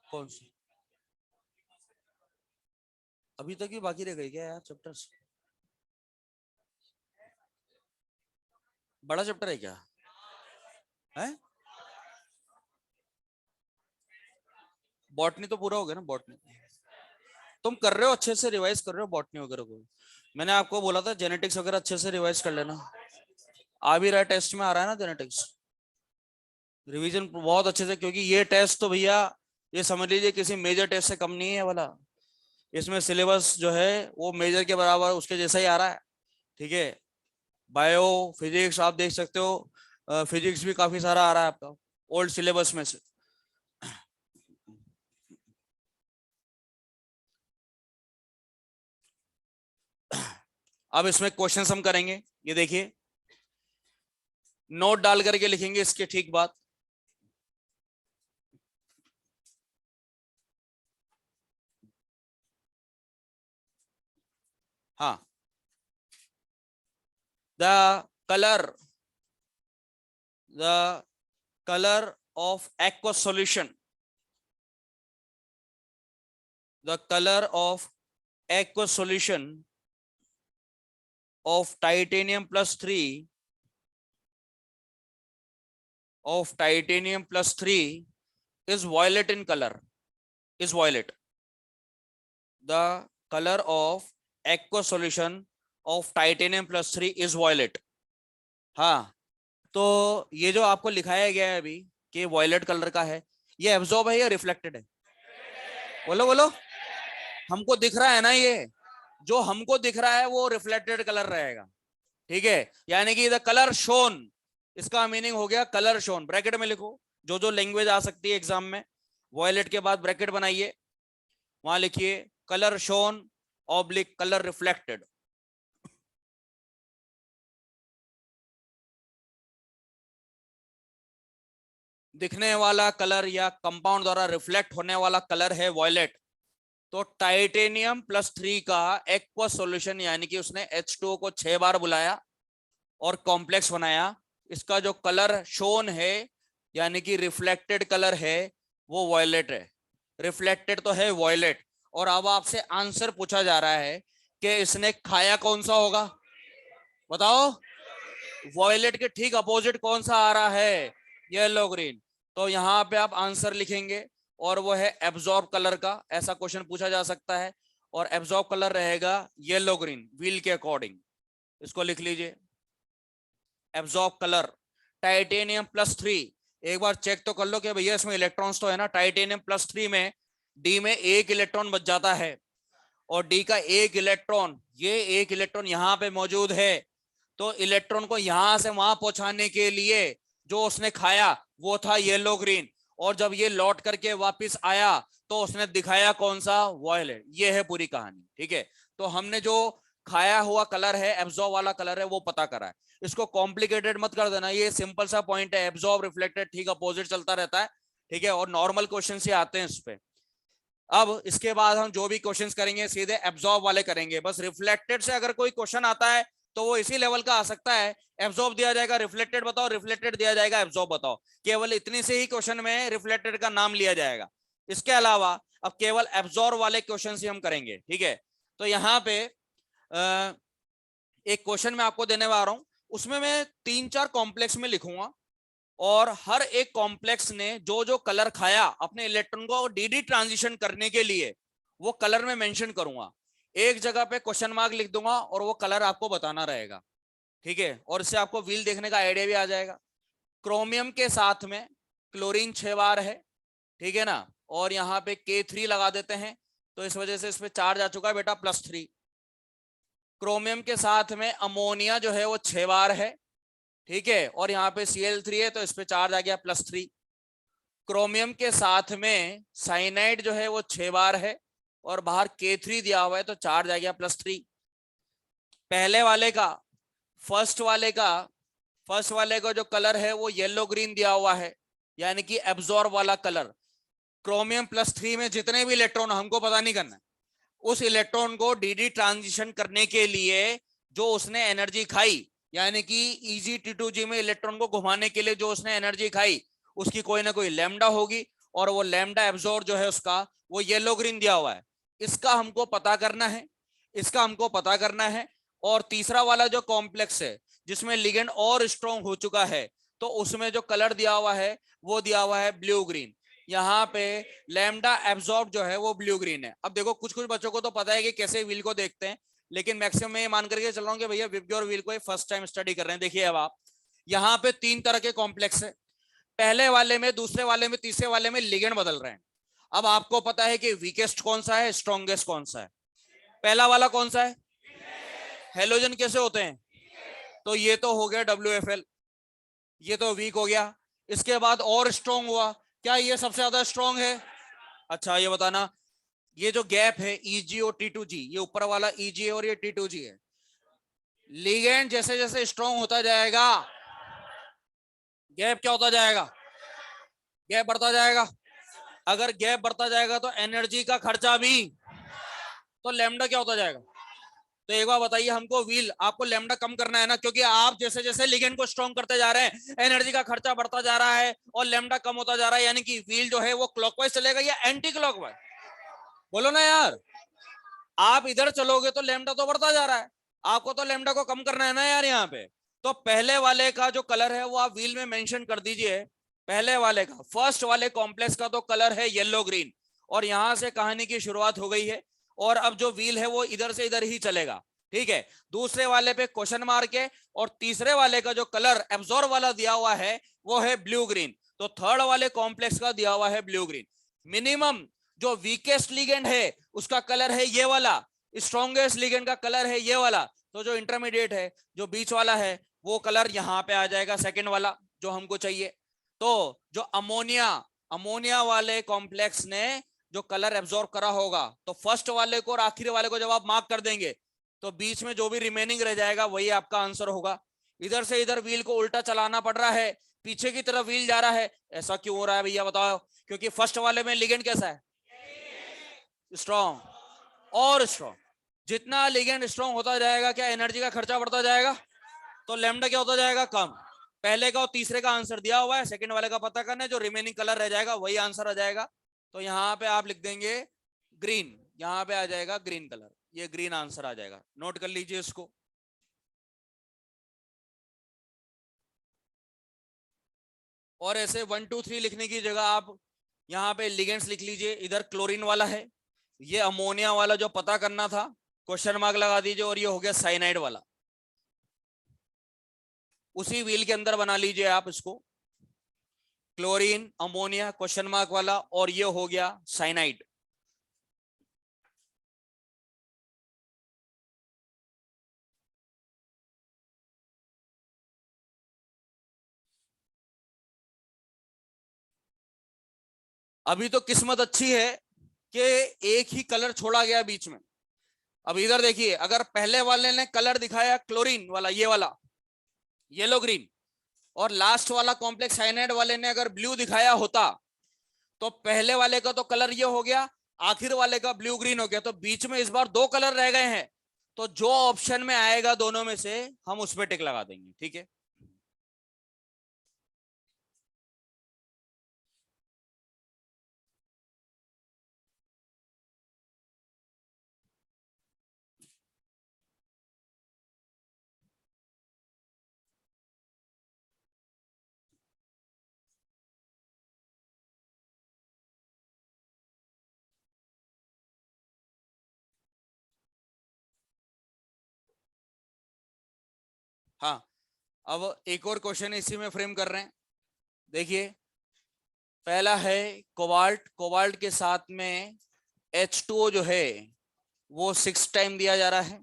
कौन सी? अभी तक भी बाकी रह गई क्या यार चैप्टर्स? बड़ा चैप्टर है क्या? है? बॉटनी तो पूरा हो गया ना? बॉटनी तुम कर रहे हो अच्छे से, रिवाइज कर रहे हो बॉटनी वगैरह को? मैंने आपको बोला था जेनेटिक्स वगैरह अच्छे से रिवाइज कर लेना। आ भी रहा है, टेस्ट में आ रहा है ना जेनेटिक्स। रिवीजन बहुत अच्छे से, क्योंकि ये टेस्ट तो भैया ये समझ लीजिए किसी मेजर टेस्ट से कम नहीं है वाला। इसमें सिलेबस जो है वो मेजर के बराबर उसके जैसा ही आ रहा है, ठीक है। बायो फिजिक्स आप देख सकते हो, फिजिक्स भी काफी सारा आ रहा है आपका ओल्ड सिलेबस में से। अब इसमें क्वेश्चन हम करेंगे, ये देखिए, नोट डाल करके लिखेंगे इसके ठीक बाद। हाँ, the colour, the colour of aqueous solution, the color of aqueous solution of titanium plus 3, of titanium plus 3 is violet in color, is violet. The color of aqueous solution of titanium plus 3 is violet. हाँ, तो ये जो आपको लिखाया गया है अभी कि वॉयलेट कलर का है, ये एब्जॉर्ब है या रिफ्लेक्टेड है? बोलो बोलो। हमको दिख रहा है ना, ये जो हमको दिख रहा है वो रिफ्लेक्टेड कलर रहेगा, ठीक है। यानी कि द कलर शोन, इसका मीनिंग हो गया कलर शोन। ब्रैकेट में लिखो जो जो लैंग्वेज आ सकती है एग्जाम में, वॉयलेट के बाद ब्रैकेट बनाइए, वहां लिखिए colour shown oblique colour reflected. दिखने वाला कलर या कंपाउंड द्वारा रिफ्लेक्ट होने वाला कलर है वॉयलेट। तो टाइटेनियम प्लस 3 का एक्वस सॉल्यूशन, यानी कि उसने H2O को 6 बार बुलाया और कॉम्प्लेक्स बनाया, इसका जो कलर शोन है यानी कि रिफ्लेक्टेड कलर है वो वॉयलेट है। रिफ्लेक्टेड तो है वॉयलेट। और अब आपसे आंसर पूछा जा रहा है कि इसने खाया कौन सा होगा, बताओ। वॉयलेट के ठीक अपोजिट कौन सा आ रहा है? Yellow green. तो यहाँ पे आप आंसर लिखेंगे और वो है एब्जॉर्ब कलर का। ऐसा क्वेश्चन पूछा जा सकता है, और एब्जॉर्ब कलर रहेगा येलो ग्रीन व्हील के अकॉर्डिंग। इसको लिख लीजिए, एब्जॉर्ब कलर टाइटेनियम प्लस 3। एक बार चेक तो कर लो कि भैया इसमें इलेक्ट्रॉन्स तो है ना। टाइटेनियम प्लस 3 में डी में एक इलेक्ट्रॉन बच जाता है, और डी का एक इलेक्ट्रॉन, ये एक इलेक्ट्रॉन यहाँ पे मौजूद है। तो इलेक्ट्रॉन को यहां से वहां पहुंचाने के लिए जो उसने खाया वो था येलो ग्रीन, और जब ये लौट करके वापस आया तो उसने दिखाया कौन सा? वॉयलेट। ये है पूरी कहानी, ठीक है। तो हमने जो खाया हुआ कलर है, एब्जॉर्ब वाला कलर है, वो पता करा है। इसको कॉम्प्लिकेटेड मत कर देना, ये सिंपल सा पॉइंट है, एब्जॉर्ब रिफ्लेक्टेड ठीक अपोजिट चलता रहता है, ठीक है, और नॉर्मल क्वेश्चन से आते हैं इस पे। अब इसके बाद हम जो भी क्वेश्चंस करेंगे सीधे एब्जॉर्ब वाले करेंगे। बस रिफ्लेक्टेड से अगर कोई क्वेश्चन आता है तो वो इसी लेवल का आ सकता है, एब्जॉर्ब दिया जाएगा रिफ्लेक्टेड बताओ, रिफ्लेक्टेड दिया जाएगा एब्जॉर्ब बताओ, केवल इतनी से ही क्वेश्चन में रिफ्लेक्टेड का नाम लिया जाएगा। इसके अलावा अब केवल एब्जॉर्ब वाले क्वेश्चन ही हम करेंगे, ठीक है। तो यहाँ पे एक क्वेश्चन मैं आपको देने वाला हूं, उसमें मैं 3-4 कॉम्प्लेक्स में लिखूंगा, और हर एक कॉम्प्लेक्स ने जो जो कलर खाया अपने इलेक्ट्रॉन को डी ट्रांजिशन करने के लिए वो कलर में मेंशन करूंगा। एक जगह पे क्वेश्चन मार्क लिख दूंगा और वो कलर आपको बताना रहेगा, ठीक है, और इससे आपको व्हील देखने का आइडिया भी आ जाएगा। क्रोमियम के साथ में क्लोरीन 6 बार है, ठीक है ना, और यहाँ पे K3 लगा देते हैं, तो इस वजह से इसमें चार्ज आ चुका है बेटा +3। क्रोमियम के साथ में अमोनिया जो है वो 6 बार है, ठीक है, और यहाँ पे Cl3 है, तो इस पे चार्ज आ गया +3। क्रोमियम के साथ में साइनाइड जो है वो 6 बार है, और बाहर K3 दिया हुआ है, तो चार्ज आ गया +3। पहले वाले का फर्स्ट वाले का जो कलर है वो येलो ग्रीन दिया हुआ है, यानी कि एब्जॉर्ब वाला कलर। क्रोमियम +3 में जितने भी इलेक्ट्रॉन, हमको पता नहीं करना है, उस इलेक्ट्रॉन को डी ट्रांजिशन करने के लिए जो उसने एनर्जी खाई, यानी कि Eg2G में इलेक्ट्रॉन को घुमाने के लिए जो उसने एनर्जी खाई, उसकी कोई ना कोई लैम्डा होगी, और वो लैम्डा एब्जॉर्ब जो है उसका वो येलो ग्रीन दिया हुआ है। इसका हमको पता करना है, इसका हमको पता करना है। और तीसरा वाला जो कॉम्प्लेक्स है जिसमें लिगेंड और स्ट्रॉन्ग हो चुका है, तो उसमें जो कलर दिया हुआ है वो दिया हुआ है ब्लू ग्रीन। यहाँ पे लैम्डा एब्जॉर्ब जो है वो ब्लू ग्रीन है। अब देखो कुछ कुछ बच्चों को तो पता है कि कैसे व्हील को देखते हैं, लेकिन मैक्सिमम मैं ये मान करके चल रहा हूँ कि भैया विबग्योर और व्हील को फर्स्ट टाइम स्टडी कर रहे हैं। देखिए अब आप यहाँ पे 3 तरह के कॉम्प्लेक्स है, पहले वाले में, दूसरे वाले में, तीसरे वाले में लिगेंड बदल रहे हैं। अब आपको पता है कि वीकेस्ट कौन सा है, स्ट्रॉन्गेस्ट कौन सा है। पहला वाला कौन सा है, हेलोजन कैसे होते हैं, तो ये तो हो गया WFL, ये तो वीक हो गया। इसके बाद और स्ट्रॉन्ग हुआ, क्या ये सबसे ज्यादा स्ट्रॉन्ग है? अच्छा ये बताना, ये जो गैप है Eg और T2G, ये ऊपर वाला Eg है और ये T2G है। लिगेंड जैसे जैसे स्ट्रॉन्ग होता जाएगा, गैप क्या होता जाएगा, गैप बढ़ता जाएगा। अगर गैप बढ़ता जाएगा तो एनर्जी का खर्चा भी, तो लैम्डा क्या होता जाएगा। तो एक बार बताइए हमको, व्हील आपको लैम्डा कम करना है ना, क्योंकि आप जैसे जैसे लिगेंड को स्ट्रॉन्ग करते जा रहे हैं एनर्जी का खर्चा बढ़ता जा रहा है और लैम्डा कम होता जा रहा है, यानी कि व्हील जो है वो क्लॉकवाइज चलेगा या एंटी क्लॉकवाइज, बोलो ना यार। आप इधर चलोगे तो लैम्डा तो बढ़ता जा रहा है, आपको तो लैम्डा को कम करना है ना यार यहाँ पे। तो पहले वाले का जो कलर है वो आप व्हील में मेंशन कर दीजिए। पहले वाले का, फर्स्ट वाले कॉम्प्लेक्स का तो कलर है येलो ग्रीन, और यहां से कहानी की शुरुआत हो गई है, और अब जो व्हील है वो इधर से इधर ही चलेगा, ठीक है। दूसरे वाले पे क्वेश्चन मार्क है, और तीसरे वाले का जो कलर एब्जॉर्ब वाला दिया हुआ है वो है ब्लू ग्रीन, तो थर्ड वाले कॉम्प्लेक्स का दिया हुआ है ब्लू ग्रीन। मिनिमम जो वीकेस्ट लिगेंड है उसका कलर है ये वाला, स्ट्रॉन्गेस्ट लिगेंड का कलर है ये वाला, तो जो इंटरमीडिएट है, जो बीच वाला है, वो कलर यहाँ पे आ जाएगा, सेकंड वाला जो हमको चाहिए। तो जो अमोनिया अमोनिया वाले कॉम्प्लेक्स ने जो कलर एब्जॉर्ब करा होगा, तो फर्स्ट वाले को और आखिरी वाले को जब आप मार्क कर देंगे तो बीच में जो भी रिमेनिंग रह जाएगा वही आपका आंसर होगा। इधर से इधर व्हील को उल्टा चलाना पड़ रहा है, पीछे की तरफ व्हील जा रहा है, ऐसा क्यों हो रहा है भैया बताओ? क्योंकि फर्स्ट वाले में लिगेंड कैसा है, स्ट्रॉन्ग और स्ट्रॉन्ग। जितना लिगेंड स्ट्रॉन्ग होता जाएगा क्या एनर्जी का खर्चा बढ़ता जाएगा, तो लैम्डा क्या होता जाएगा, कम। पहले का और तीसरे का आंसर दिया हुआ है, सेकंड वाले का पता करना है, जो रिमेनिंग कलर रह जाएगा वही आंसर आ जाएगा। तो यहाँ पे आप लिख देंगे ग्रीन, यहाँ पे आ जाएगा ग्रीन कलर, ये ग्रीन आंसर आ जाएगा, नोट कर लीजिए इसको। और ऐसे 1 2 3 लिखने की जगह आप यहाँ पे लिगेंड्स लिख लीजिए। इधर क्लोरीन वाला है, ये अमोनिया वाला जो पता करना था क्वेश्चन मार्क लगा दीजिए, और ये हो गया साइनाइड वाला, उसी व्हील के अंदर बना लीजिए आप इसको, क्लोरीन अमोनिया क्वेश्चन मार्क वाला, और ये हो गया साइनाइड। अभी तो किस्मत अच्छी है कि एक ही कलर छोड़ा गया बीच में, अब इधर देखिए, अगर पहले वाले ने कलर दिखाया क्लोरीन वाला, ये वाला येलो ग्रीन, और लास्ट वाला कॉम्प्लेक्स साइनाइड वाले ने अगर ब्लू दिखाया होता, तो पहले वाले का तो कलर ये हो गया, आखिर वाले का ब्लू ग्रीन हो गया, तो बीच में इस बार दो कलर रह गए हैं। तो जो ऑप्शन में आएगा दोनों में से हम उस पर टिक लगा देंगे, ठीक है। हाँ, अब एक और क्वेश्चन इसी में फ्रेम कर रहे हैं। देखिए, पहला है कोबाल्ट। कोबाल्ट के साथ में H2O जो है वो 6 टाइम दिया जा रहा है,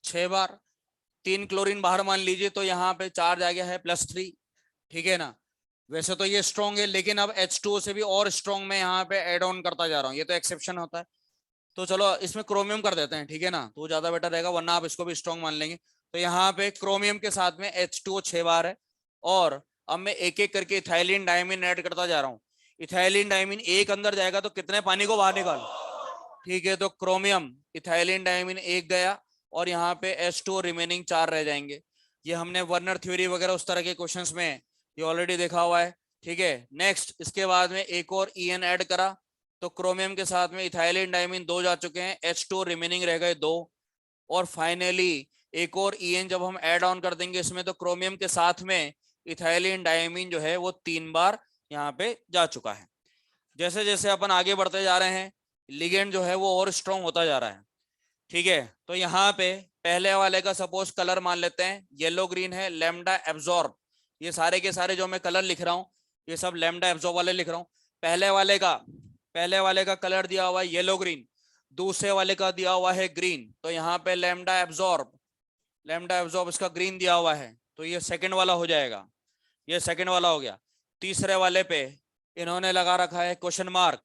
6 बार। 3 क्लोरीन बाहर मान लीजिए, तो यहाँ पे चार्ज आ गया है +3, ठीक है ना। वैसे तो ये स्ट्रॉन्ग है, लेकिन अब H2O से भी और स्ट्रॉन्ग मैं यहाँ पे ऐड ऑन करता जा रहा हूँ, ये तो एक्सेप्शन होता है। तो चलो इसमें क्रोमियम कर देते हैं, ठीक है ना, तो ज्यादा बेटर रहेगा, वरना आप इसको भी स्ट्रॉन्ग मान लेंगे। तो यहाँ पे क्रोमियम के साथ में H2O 6 बार है, और अब मैं एक एक करके इथाइलिन डायमीन ऐड करता जा रहा हूँ। इथाइलिन डायमीन एक अंदर जाएगा तो कितने पानी को बाहर निकाल, ठीक है। तो क्रोमियम इथाइलिन डायमीन एक गया, और यहाँ पे H2O रिमेनिंग 4 रह जाएंगे। ये हमने वर्नर थ्योरी वगैरह उस तरह के क्वेश्चंस में ये ऑलरेडी देखा हुआ है, ठीक है। नेक्स्ट, इसके बाद में एक और EN ऐड करा, तो क्रोमियम के साथ में इथाइलिन डायमीन 2 जा चुके हैं, H2O रिमेनिंग रह गए 2। और फाइनली एक और EN जब हम ऐड ऑन कर देंगे इसमें, तो क्रोमियम के साथ में इथाइलिन डायमीन जो है वो 3 बार यहाँ पे जा चुका है। जैसे जैसे अपन आगे बढ़ते जा रहे हैं, लिगेंड जो है वो और स्ट्रॉन्ग होता जा रहा है, ठीक है। तो यहाँ पे पहले वाले का सपोज कलर मान लेते हैं, येलो ग्रीन है, लैम्डा एब्जॉर्ब। ये सारे के सारे जो मैं कलर लिख रहा हूँ, ये सब लैम्डा एब्जॉर्ब वाले लिख रहा हूँ। पहले वाले का कलर दिया हुआ है येलो ग्रीन, दूसरे वाले का दिया हुआ है ग्रीन, तो यहाँ पे लैम्डा एब्जॉर्ब इसका ग्रीन दिया हुआ है, तो ये सेकंड वाला हो जाएगा, ये सेकंड वाला हो गया। तीसरे वाले पे इन्होंने लगा रखा है क्वेश्चन मार्क,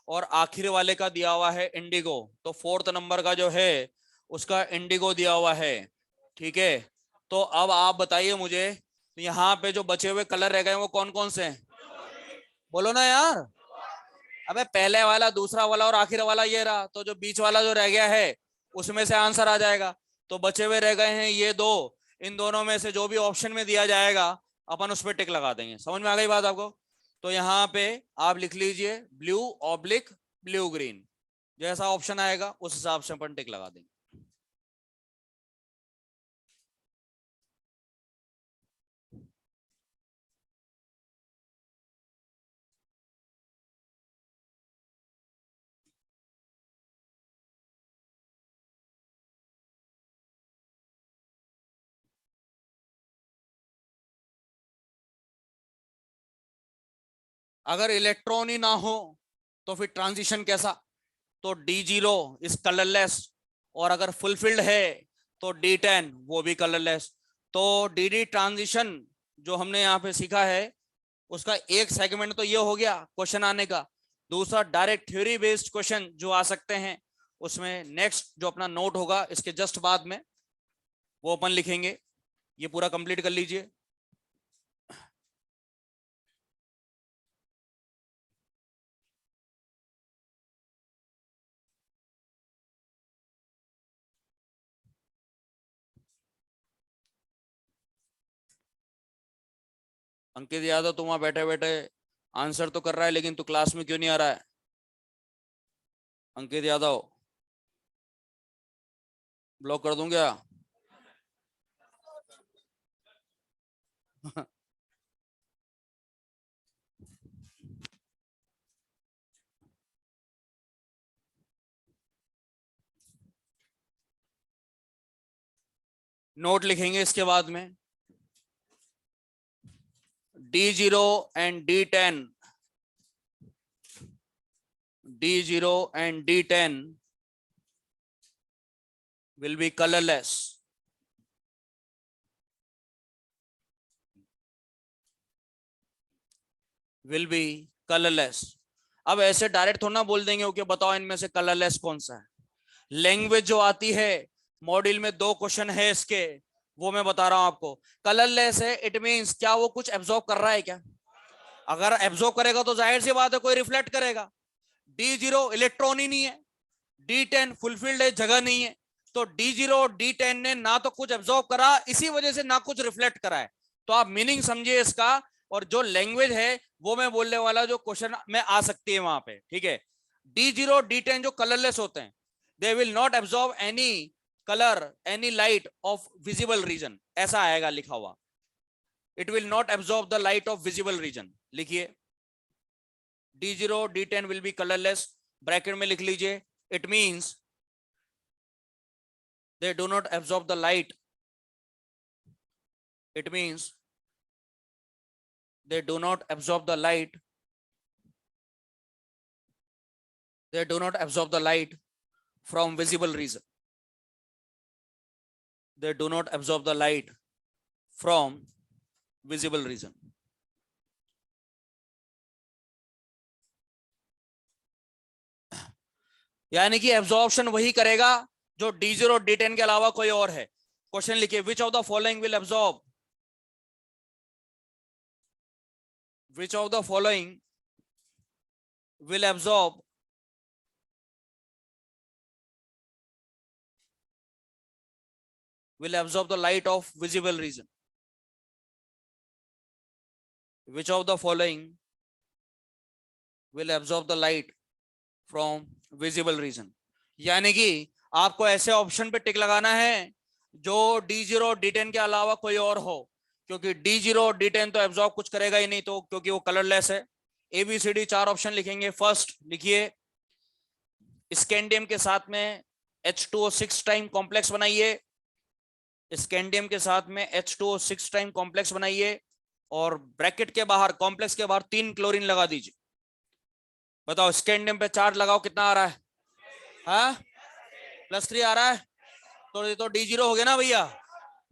और आखिर वाले का दिया हुआ है इंडिगो, तो 4th नंबर का जो है उसका इंडिगो दिया हुआ है, ठीक है। तो अब आप बताइए मुझे, यहाँ पे जो बचे हुए कलर रह गए वो कौन कौन से हैं, बोलो ना यार। अबे पहले वाला, दूसरा वाला और आखिर वाला ये रहा, तो जो बीच वाला जो रह गया है उसमें से आंसर आ जाएगा। तो बचे हुए रह गए हैं ये दो, इन दोनों में से जो भी ऑप्शन में दिया जाएगा अपन उस पर टिक लगा देंगे। समझ में आ गई बात आपको? तो यहाँ पे आप लिख लीजिए ब्लू ग्रीन, जैसा ऑप्शन आएगा उस हिसाब से अपन टिक लगा देंगे। अगर इलेक्ट्रॉन ही ना हो तो फिर ट्रांजिशन कैसा? तो D0 इज कलरलेस, और अगर फुलफिल्ड है तो D10 वो भी कलरलेस। तो DD ट्रांजिशन जो हमने यहाँ पे सीखा है, उसका एक सेगमेंट तो ये हो गया क्वेश्चन आने का। दूसरा, डायरेक्ट थ्योरी बेस्ड क्वेश्चन जो आ सकते हैं, उसमें नेक्स्ट जो अपना नोट होगा इसके जस्ट बाद में वो अपन लिखेंगे। ये पूरा कंप्लीट कर लीजिए। अंकित यादव, तुम वहां बैठे बैठे आंसर तो कर रहा है, लेकिन तू क्लास में क्यों नहीं आ रहा है? अंकित यादव, ब्लॉक कर दूं क्या? नोट लिखेंगे इसके बाद में, D0 and D10, D0 and D10 will be colorless. Will be colorless. अब ऐसे डायरेक्ट थोड़ा ना बोल देंगे ओके बताओ इनमें से कलरलेस कौन सा है, लैंग्वेज जो आती है मॉड्यूल में 2 क्वेश्चन है इसके, वो मैं बता रहा हूं आपको। कलरलेस है, इट मींस क्या वो कुछ एब्जॉर्ब कर रहा है क्या? अगर एब्जॉर्ब करेगा तो जाहिर सी बात है कोई रिफ्लेक्ट करेगा। D0 इलेक्ट्रॉन ही नहीं है, D10 फुलफिल्ड है, जगह नहीं है। तो D0 और D10 ने ना तो कुछ एब्जॉर्ब करा, इसी वजह से ना कुछ रिफ्लेक्ट करा है। तो आप मीनिंग समझिए इसका। और जो लैंग्वेज है वो मैं बोलने वाला जो क्वेश्चन में आ सकती है वहां पे, ठीक है। D0 D10 जो कलरलेस होते हैं, they will not absorb any colour any light of visible region, ऐसा आएगा लिखा हुआ। It will not absorb the light of visible region, लिखिए D0 D10 will be colourless, bracket में लिख लीजिए। It means they do not absorb the light. It means they do not absorb the light. They do not absorb the light from visible region. They do not absorb the light from visible region. यानी कि absorption वही करेगा जो D0 और D10 के अलावा कोई और है। क्वेश्चन लिखिए, which of the following will absorb? Which of the following will absorb the light of visible region? Which of the following will absorb the light from visible region? यानी कि आपको ऐसे ऑप्शन पे टिक लगाना है जो D0 और D10 के अलावा कोई और हो, क्योंकि D0 और D10 तो एब्जॉर्ब कुछ करेगा ही नहीं, तो क्योंकि वो कलरलेस है। ABCD 4 ऑप्शन लिखेंगे। फर्स्ट लिखिए, स्कैंडियम के साथ में H2O6 टाइम कॉम्प्लेक्स बनाइए। स्कैंडियम के साथ में H2O6 टाइम कॉम्प्लेक्स बनाइए और ब्रैकेट के बाहर, कॉम्प्लेक्स के बाहर 3 क्लोरीन लगा दीजिए। बताओ स्कैंडियम पे चार्ज लगाओ, कितना आ रहा है? हाँ, +3 आ रहा है। तो ये तो D0 हो गया ना भैया,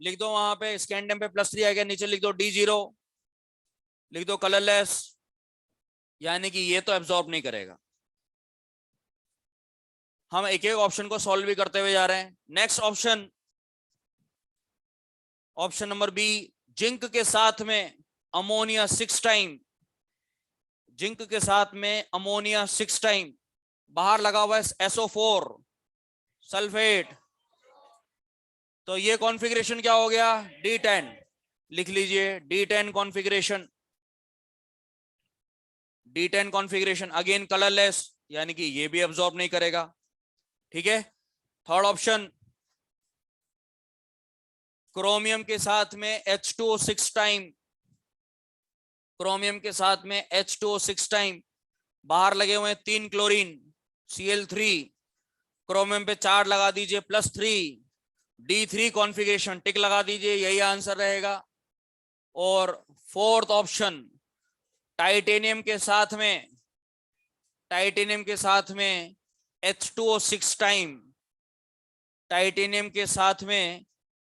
लिख दो वहां पे स्कैंडियम पे +3 आ गया, नीचे लिख दो D0, लिख दो कलरलेस, यानी कि ये तो एब्जॉर्ब नहीं करेगा। हम एक एक ऑप्शन को सॉल्व भी करते हुए जा रहे हैं। Next option, option number B, zinc के साथ में अमोनिया 6 टाइम, जिंक के साथ में अमोनिया 6 टाइम, बाहर लगा हुआ है SO4 सल्फेट। तो ये कॉन्फ़िगरेशन क्या हो गया? D10, लिख लीजिए D10 configuration. D10 configuration again colourless, यानी कि ये भी एब्जॉर्ब नहीं करेगा, ठीक है। थर्ड ऑप्शन, क्रोमियम के साथ में H2O6 टाइम, क्रोमियम के साथ में H2O6 टाइम, बाहर लगे हुए 3 क्लोरीन Cl3, क्रोमियम पे चार्ज लगा दीजिए +3, D3 कॉन्फ़िगरेशन टिक लगा दीजिए, यही आंसर रहेगा। और फोर्थ ऑप्शन, टाइटेनियम के साथ में, टाइटेनियम के साथ में H2O6 टाइम, टाइटेनियम के साथ में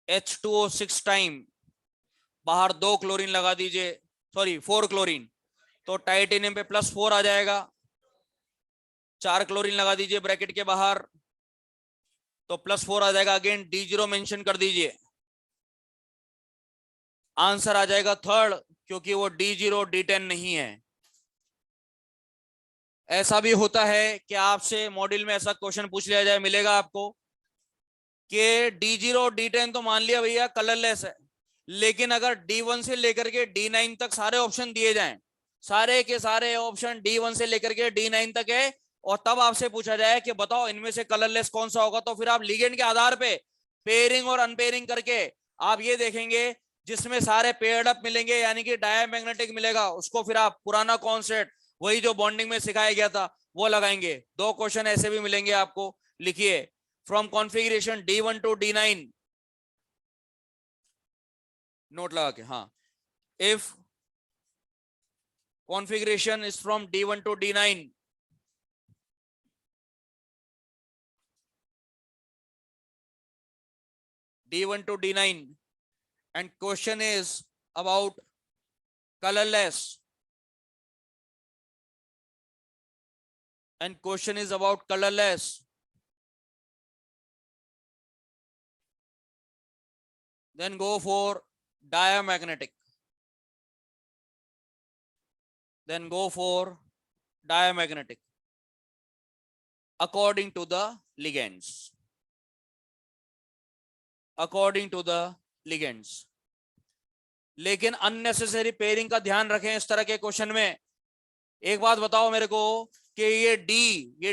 H2O6 टाइम, बाहर 2 क्लोरीन लगा दीजिए, सॉरी 4 क्लोरीन, तो टाइटेनियम पे +4 आ जाएगा। 4 क्लोरीन लगा दीजिए ब्रैकेट के बाहर, तो +4 आ जाएगा। अगेन D0 मेंशन कर दीजिए, आंसर आ जाएगा थर्ड, क्योंकि वो D0 D10 नहीं है। ऐसा भी होता है कि आपसे मॉड्यूल में ऐसा क्वेश्चन पूछ लिया जाए, मिलेगा आपको कि D0 D10 तो मान लिया भैया कलरलेस है, लेकिन अगर D1 से लेकर के D9 तक सारे ऑप्शन दिए जाएं, सारे के सारे ऑप्शन D1 से लेकर के D9 तक है, और तब आपसे पूछा जाए कि बताओ इनमें से कलरलेस कौन सा होगा, तो फिर आप लिगेंड के आधार पे पेयरिंग और अनपेयरिंग करके आप ये देखेंगे जिसमें सारे पेयर्ड अप मिलेंगे, यानी कि डायमैग्नेटिक मिलेगा, उसको फिर आप पुराना कॉन्सेप्ट वही जो बॉन्डिंग में सिखाया गया था वो लगाएंगे। 2 क्वेश्चन ऐसे भी मिलेंगे आपको, लिखिए from configuration D1 to D9, note लगा के, हाँ, if configuration is from D1 to D9, D1 to D9, and question is about colorless, and question is about colorless, then go for diamagnetic, then go for diamagnetic according to the ligands, according to the ligands. लेकिन unnecessary pairing का ध्यान रखें इस तरह के question में. एक बात बताओ मेरे को कि ये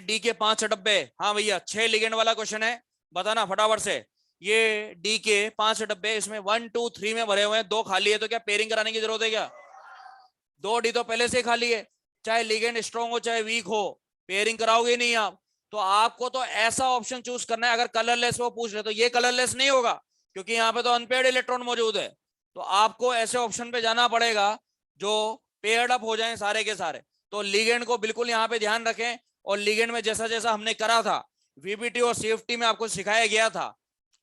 डी के 5 डब्बे, हाँ भैया 6 लिगेंड वाला क्वेश्चन है, बताना फटाफट से. ये डी के 5 डब्बे, इसमें 1 2 3 में भरे हुए हैं, 2 खाली है, तो क्या पेयरिंग कराने की जरूरत है क्या? 2 डी तो पहले से खाली है. चाहे लिगेंड स्ट्रॉन्ग हो चाहे वीक हो, पेयरिंग कराओगे नहीं आप. तो आपको तो ऐसा ऑप्शन चूज करना है. अगर कलरलेस वो पूछ रहे तो ये कलरलेस नहीं होगा, क्योंकि यहाँ पे तो अनपेयर्ड इलेक्ट्रॉन मौजूद है. तो आपको ऐसे ऑप्शन पे जाना पड़ेगा जो पेयर्ड अप हो जाए सारे के सारे. तो लिगेंड को बिल्कुल यहाँ पे ध्यान रखें. और लिगेंड में जैसा जैसा हमने करा था वीबीटी और सीएफटी में आपको सिखाया गया था,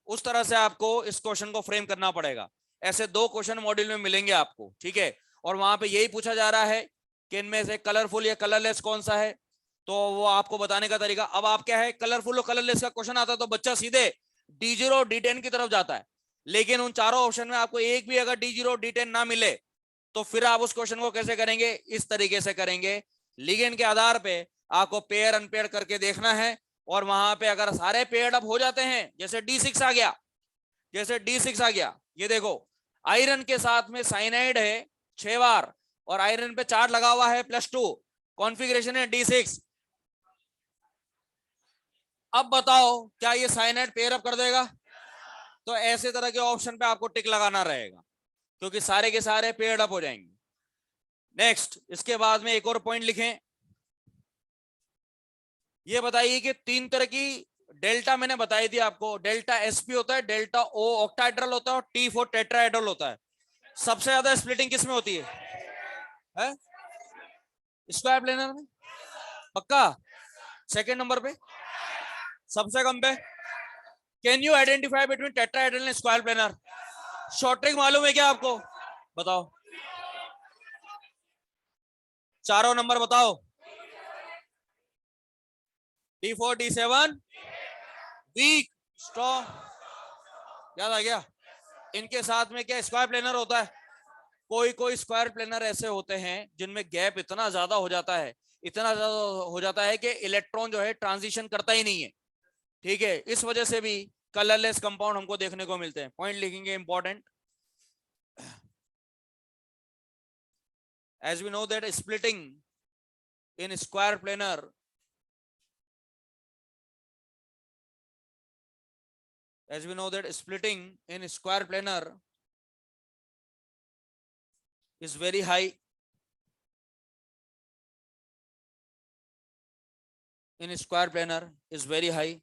उस तरह से आपको इस क्वेश्चन को फ्रेम करना पड़ेगा. ऐसे 2 क्वेश्चन मॉड्यूल में मिलेंगे आपको, ठीक है. और वहां पे यही पूछा जा रहा है कि इनमें से कलरफुल या कलरलेस कौन सा है, तो वो आपको बताने का तरीका. अब आप क्या है, कलरफुल और कलरलेस का क्वेश्चन आता है तो बच्चा सीधे D0 D10 की तरफ जाता है. लेकिन उन चारों ऑप्शन में आपको एक भी अगर D0 D10 ना मिले तो फिर आप उस क्वेश्चन को कैसे करेंगे? इस तरीके से करेंगे. लिगेंड के आधार पे आपको पेयर अनपेयर करके देखना है. और वहां पे अगर सारे पेयर्ड अप हो जाते हैं, जैसे D6 आ गया, जैसे D6 आ गया, ये देखो आयरन के साथ में साइनाइड है 6 बार और आयरन पे चार्ज लगा हुआ है +2, कॉन्फ़िगरेशन है D6. अब बताओ क्या ये साइनाइड पेयर अप कर देगा? तो ऐसे तरह के ऑप्शन पे आपको टिक लगाना रहेगा, क्योंकि सारे के सारे पेयर अप हो जाएंगे. नेक्स्ट, इसके बाद में एक और पॉइंट लिखें. ये बताइए कि 3 तरह की डेल्टा मैंने बताई थी आपको. डेल्टा एसपी होता है, डेल्टा ओ ऑक्टाहेड्रल होता है और T4 टेट्राहेड्रल होता है. सबसे ज्यादा स्प्लिटिंग किस में होती है? स्क्वायर प्लेनर में. पक्का? सेकंड नंबर पे, सबसे कम पे. Can you identify between tetrahedral and square planar? Short trick मालूम है क्या आपको? बताओ, चारों नंबर बताओ. D4 D7 वीक, स्ट्रॉन्ग, याद आ गया. इनके साथ में क्या स्क्वायर प्लेनर होता है? कोई कोई स्क्वायर प्लेनर ऐसे होते हैं जिनमें गैप इतना ज्यादा हो जाता है, इतना ज्यादा हो जाता है कि इलेक्ट्रॉन जो है ट्रांजिशन करता ही नहीं है. ठीक है, इस वजह से भी कलरलेस कंपाउंड हमको देखने को मिलते हैं. पॉइंट लिखेंगे important. as we know that splitting in square planar as we know that splitting in square planar is very high in square planar is very high.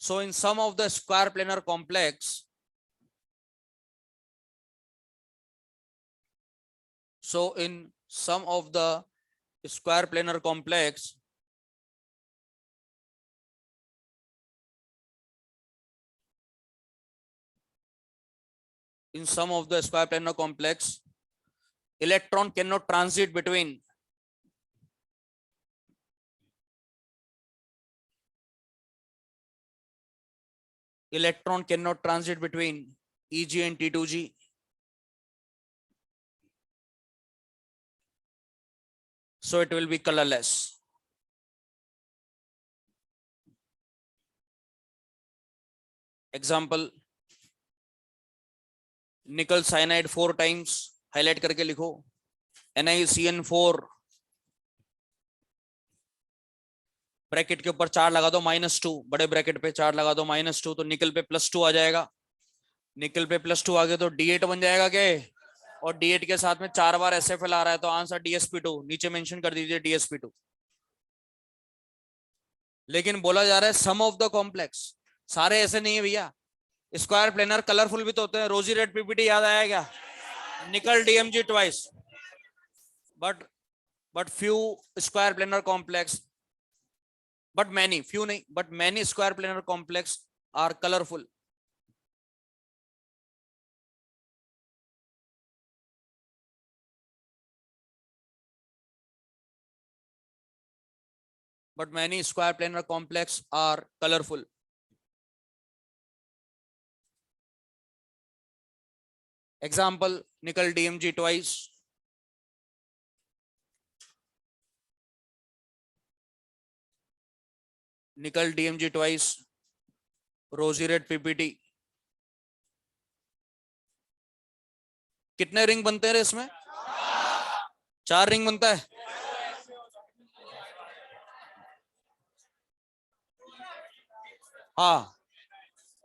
So in some of the square planar complex, so in some of the square planar complex, in some of the square planar complex, electron cannot transit between electron cannot transit between EG and T2G. So it will be colorless. Example, nickel cyanide 4 times, highlight करके लिखो. NiCN4 bracket के ऊपर 4 लगा दो -2, बड़े bracket पे 4 लगा दो -2, तो निकल पे +2 आ जाएगा. निकल पे +2 आ गया तो D8 बन जाएगा क्या? और D8 के साथ में 4 बार SFL आ रहा है, तो आंसर DsP2. नीचे मेंशन कर दीजिए DsP2. लेकिन बोला जा रहा है सम ऑफ द कॉम्प्लेक्स, सारे ऐसे नहीं है भैया. स्क्वायर प्लेनर कलरफुल भी तो होते हैं. रोजी रेड पीपीटी याद आया क्या? निकल DMG twice. But few square planar complex, but many, few nahi, but many square planar complex are colorful. But many square planar complex are colorful. Example निकल DMG ट्वाइस, निकल DMG ट्वाइस, रोजी red PPT। कितने ring बनते हैं इसमें? 4 ring बनता है। हाँ,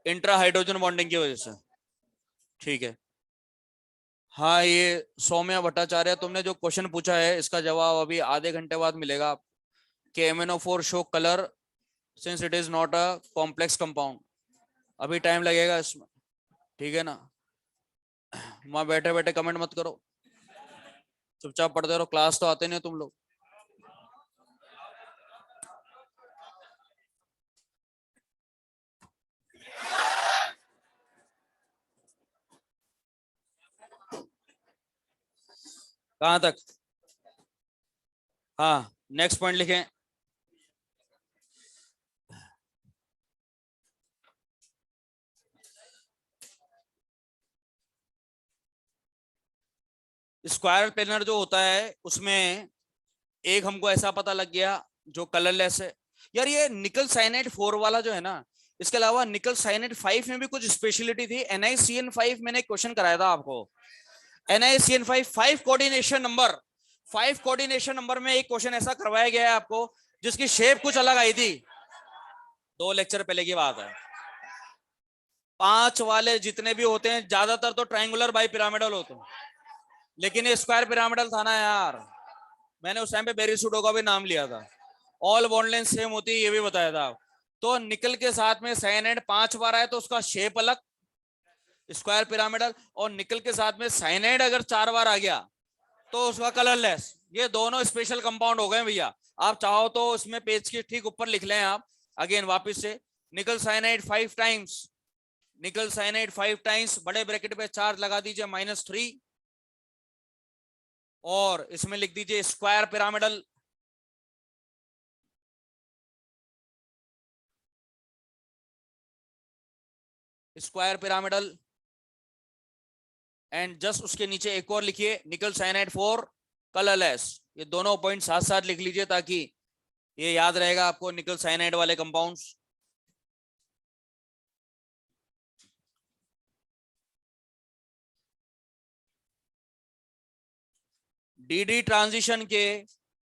इंट्रा हाइड्रोजन बॉन्डिंग की वजह से। ठीक है। हाँ, ये सौम्या भट्टाचार्य, तुमने जो क्वेश्चन पूछा है इसका जवाब अभी आधे घंटे बाद मिलेगा कि MnO4 show colour since it is not a complex compound. अभी टाइम लगेगा इसमें, ठीक है ना। वहां बैठे बैठे कमेंट मत करो, चुपचाप पढ़ते रहो, क्लास तो आते नहीं तुम लोग। कहां तक? हाँ, नेक्स्ट पॉइंट लिखें। स्क्वायर प्लेनर जो होता है उसमें एक हमको ऐसा पता लग गया जो कलरलेस है। यार ये निकल साइनाइड 4 वाला जो है ना, इसके अलावा निकल साइनाइड 5 में भी कुछ स्पेशलिटी थी। NiCN5 मैंने क्वेश्चन कराया था आपको। NiCN5 5 कोऑर्डिनेशन नंबर में एक क्वेश्चन ऐसा करवाया गया है आपको जिसकी शेप कुछ अलग आई थी। 2 लेक्चर पहले की बात है। 5 वाले जितने भी होते हैं ज्यादातर तो ट्रायंगुलर बाई पिरामिडल होते हैं, लेकिन ये स्क्वायर पिरामिडल था ना यार। मैंने उस टाइम पे बेरिसूडो का भी नाम लिया था। ऑल बॉन्ड लेंथ सेम होती है, ये भी बताया था। तो निकल के साथ में साइनाइड 5 बार आए तो उसका शेप अलग, स्क्वायर पिरामिडल। और निकल के साथ में साइनाइड अगर 4 बार आ गया तो उसका कलरलेस। ये दोनों स्पेशल कंपाउंड हो गए भैया। आप चाहो तो उसमें पेज के ठीक ऊपर लिख लें आप अगेन वापस से, निकल साइनाइड 5 टाइम्स, निकल साइनाइड 5 टाइम्स, बड़े ब्रैकेट पे चार्ज लगा दीजिए -3, और इसमें लिख दीजिए square pyramidal. Square pyramidal and just उसके नीचे एक और लिखिए निकल साइनाइड 4 कलरलेस। ये दोनों पॉइंट साथ साथ लिख लीजिए ताकि ये याद रहेगा आपको निकल साइनाइड वाले कंपाउंड्स। DD ट्रांजिशन के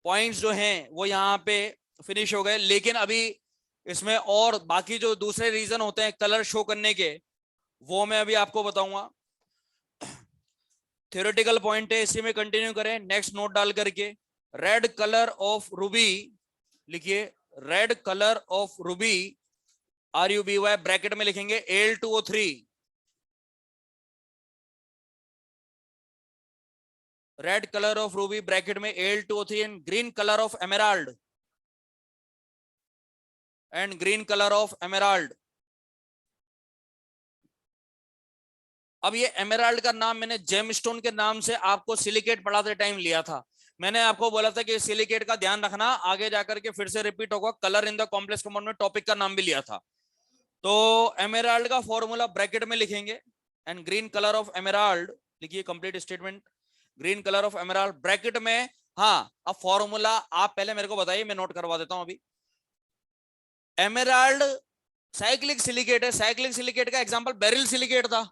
पॉइंट्स जो हैं वो यहाँ पे फिनिश हो गए, लेकिन अभी इसमें और बाकी जो दूसरे रीजन होते हैं कलर शो करने के, वो मैं अभी आपको बताऊंगा। थ्योरेटिकल पॉइंट है, इसी में कंटिन्यू करें नेक्स्ट नोट डाल करके। रेड कलर ऑफ रूबी लिखिए, red colour of Ruby RUBY bracket में लिखेंगे Al2O3। Red colour of Ruby bracket में Al2O3 and green colour of Emerald, and green colour of Emerald. अब ये एमेराल्ड का नाम मैंने जेमस्टोन के नाम से आपको सिलिकेट पढ़ाते टाइम लिया था। मैंने आपको बोला था कि सिलिकेट का ध्यान रखना, आगे जाकर के फिर से रिपीट होगा। Colour in the complex compound में टॉपिक का नाम भी लिया था। तो एमेराल्ड का फॉर्मूला ब्रैकेट में लिखेंगे and green colour of emerald लिखिए, complete statement green colour of emerald bracket में। हाँ, अब फॉर्मूला आप पहले मेरे को बताइए, मैं नोट करवा देता हूं अभी। एमेराल्ड साइक्लिक सिलिकेट है, साइक्लिक सिलिकेट का एग्जांपल बेरिल सिलिकेट था।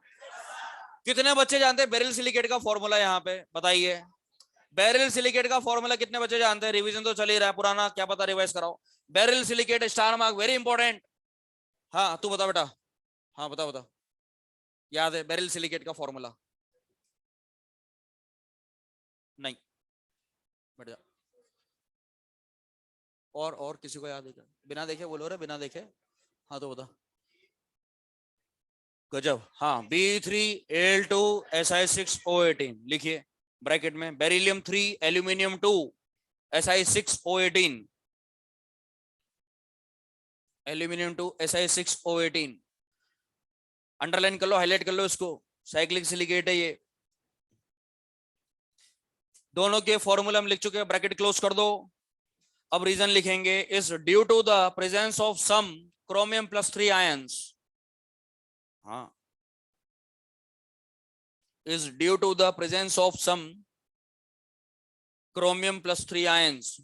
कितने बच्चे जानते हैं बेरिल सिलिकेट का फॉर्मूला? यहाँ पे बताइए, बेरिल सिलिकेट का फॉर्मूला कितने बच्चे जानते हैं? रिवीजन तो चल ही रहा है, पुराना क्या पता रिवाइज कराओ। Beryl silicate star mark very important. हाँ तू बता बेटा, हाँ बता बता, याद है बेरिल सिलिकेट का फॉर्मूला? नहीं, बैठ जा। और किसी को याद है क्या? बिना देखे बोलो रे, बिना देखे। हाँ तो बता। गजब, हाँ B3Al2Si6O18 लिखिए ब्रैकेट में, beryllium 3 aluminium 2 Si6O18, aluminium 2 Si6O18 underline कर लो, हाईलाइट कर लो इसको, साइक्लिक सिलिकेट है ये। दोनों के फॉर्मूला हम लिख चुके हैं, ब्रैकेट क्लोज कर दो। अब रीजन लिखेंगे, is due to the presence of some chromium+3 ions. हाँ, is due to the presence of some chromium plus 3 ions.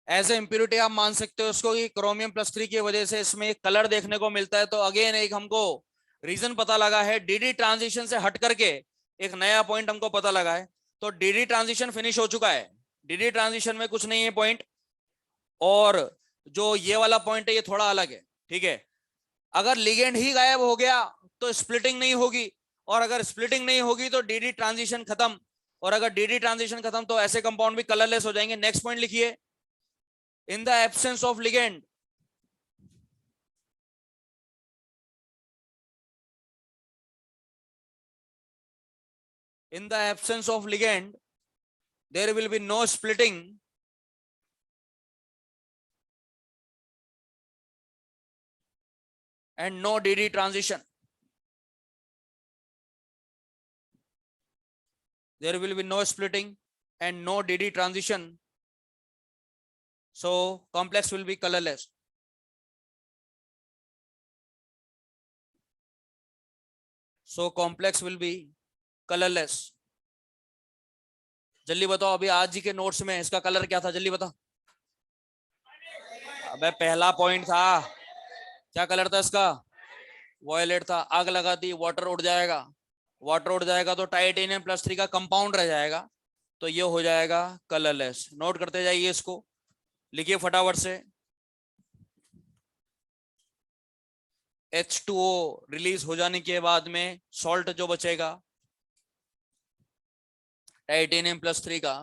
As a impurity आप मान सकते हो उसको कि क्रोमियम प्लस 3 की वजह से इसमें एक कलर देखने को मिलता है। तो अगेन एक हमको रीजन पता लगा है, डीडी ट्रांजिशन से हट करके एक नया पॉइंट हमको पता लगा है। तो डीडी ट्रांजिशन फिनिश हो चुका है, डीडी ट्रांजिशन में कुछ नहीं है पॉइंट, और जो ये वाला पॉइंट है ये थोड़ा अलग है, ठीक है। अगर लिगेंड ही गायब हो गया तो स्प्लिटिंग नहीं होगी, और अगर स्प्लिटिंग नहीं होगी तो डीडी ट्रांजिशन खत्म, और अगर डीडी ट्रांजिशन खत्म तो ऐसे कंपाउंड भी कलरलेस हो जाएंगे। नेक्स्ट पॉइंट लिखिए, in the absence of ligand, in the absence of ligand there will be no splitting and no DD transition. There will be no splitting and no DD transition, so complex will be colorless. So complex will be colorless. जल्दी बताओ, अभी आज जी के notes में इसका colour क्या था, जल्दी बताओ। अबे पहला पॉइंट था, क्या कलर था इसका? वॉयलेट था। आग लगा दी, वाटर उड़ जाएगा, वाटर उड़ जाएगा तो टाइटेनियम प्लस 3 का कंपाउंड रह जाएगा, तो ये हो जाएगा कलरलेस। नोट करते जाइए इसको, लिखिए फटाफट से। H2O रिलीज हो जाने के बाद में सॉल्ट जो बचेगा टाइटेनियम प्लस 3 का,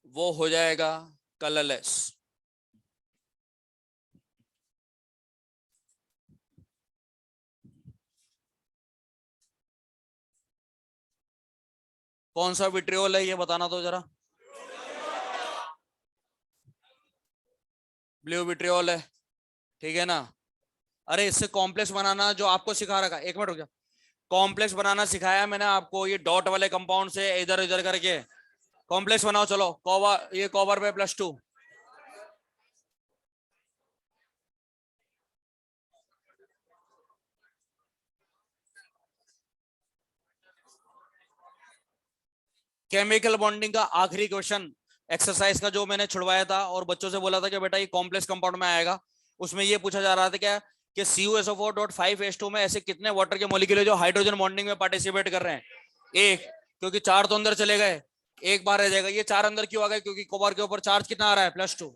वो हो जाएगा कलरलेस। कौन सा विट्रियोल है ये बताना तो जरा। ब्लू विट्रियोल है, ठीक है ना। अरे इससे कॉम्प्लेक्स बनाना जो आपको सिखा रखा, एक मिनट रुक जा, कॉम्प्लेक्स बनाना सिखाया मैंने आपको, ये डॉट वाले कंपाउंड से इधर इधर करके कॉम्प्लेक्स बनाओ। चलो कॉपर, ये कॉपर पे +2, केमिकल बॉन्डिंग का आखिरी क्वेश्चन एक्सरसाइज का जो मैंने छुड़वाया था और बच्चों से बोला था कि बेटा ये कॉम्प्लेक्स कंपाउंड में आएगा, उसमें ये पूछा जा रहा था क्या कि CuSO4.5H2 में ऐसे कितने वाटर के मॉलिक्यूल है जो हाइड्रोजन बॉन्डिंग में पार्टिसिपेट कर रहे हैं। एक, क्योंकि 4 तो अंदर चले गए, एक बार रह जाएगा। ये 4 अंदर क्यों आ गए? क्योंकि कॉपर के ऊपर चार्ज कितना आ रहा है? +2।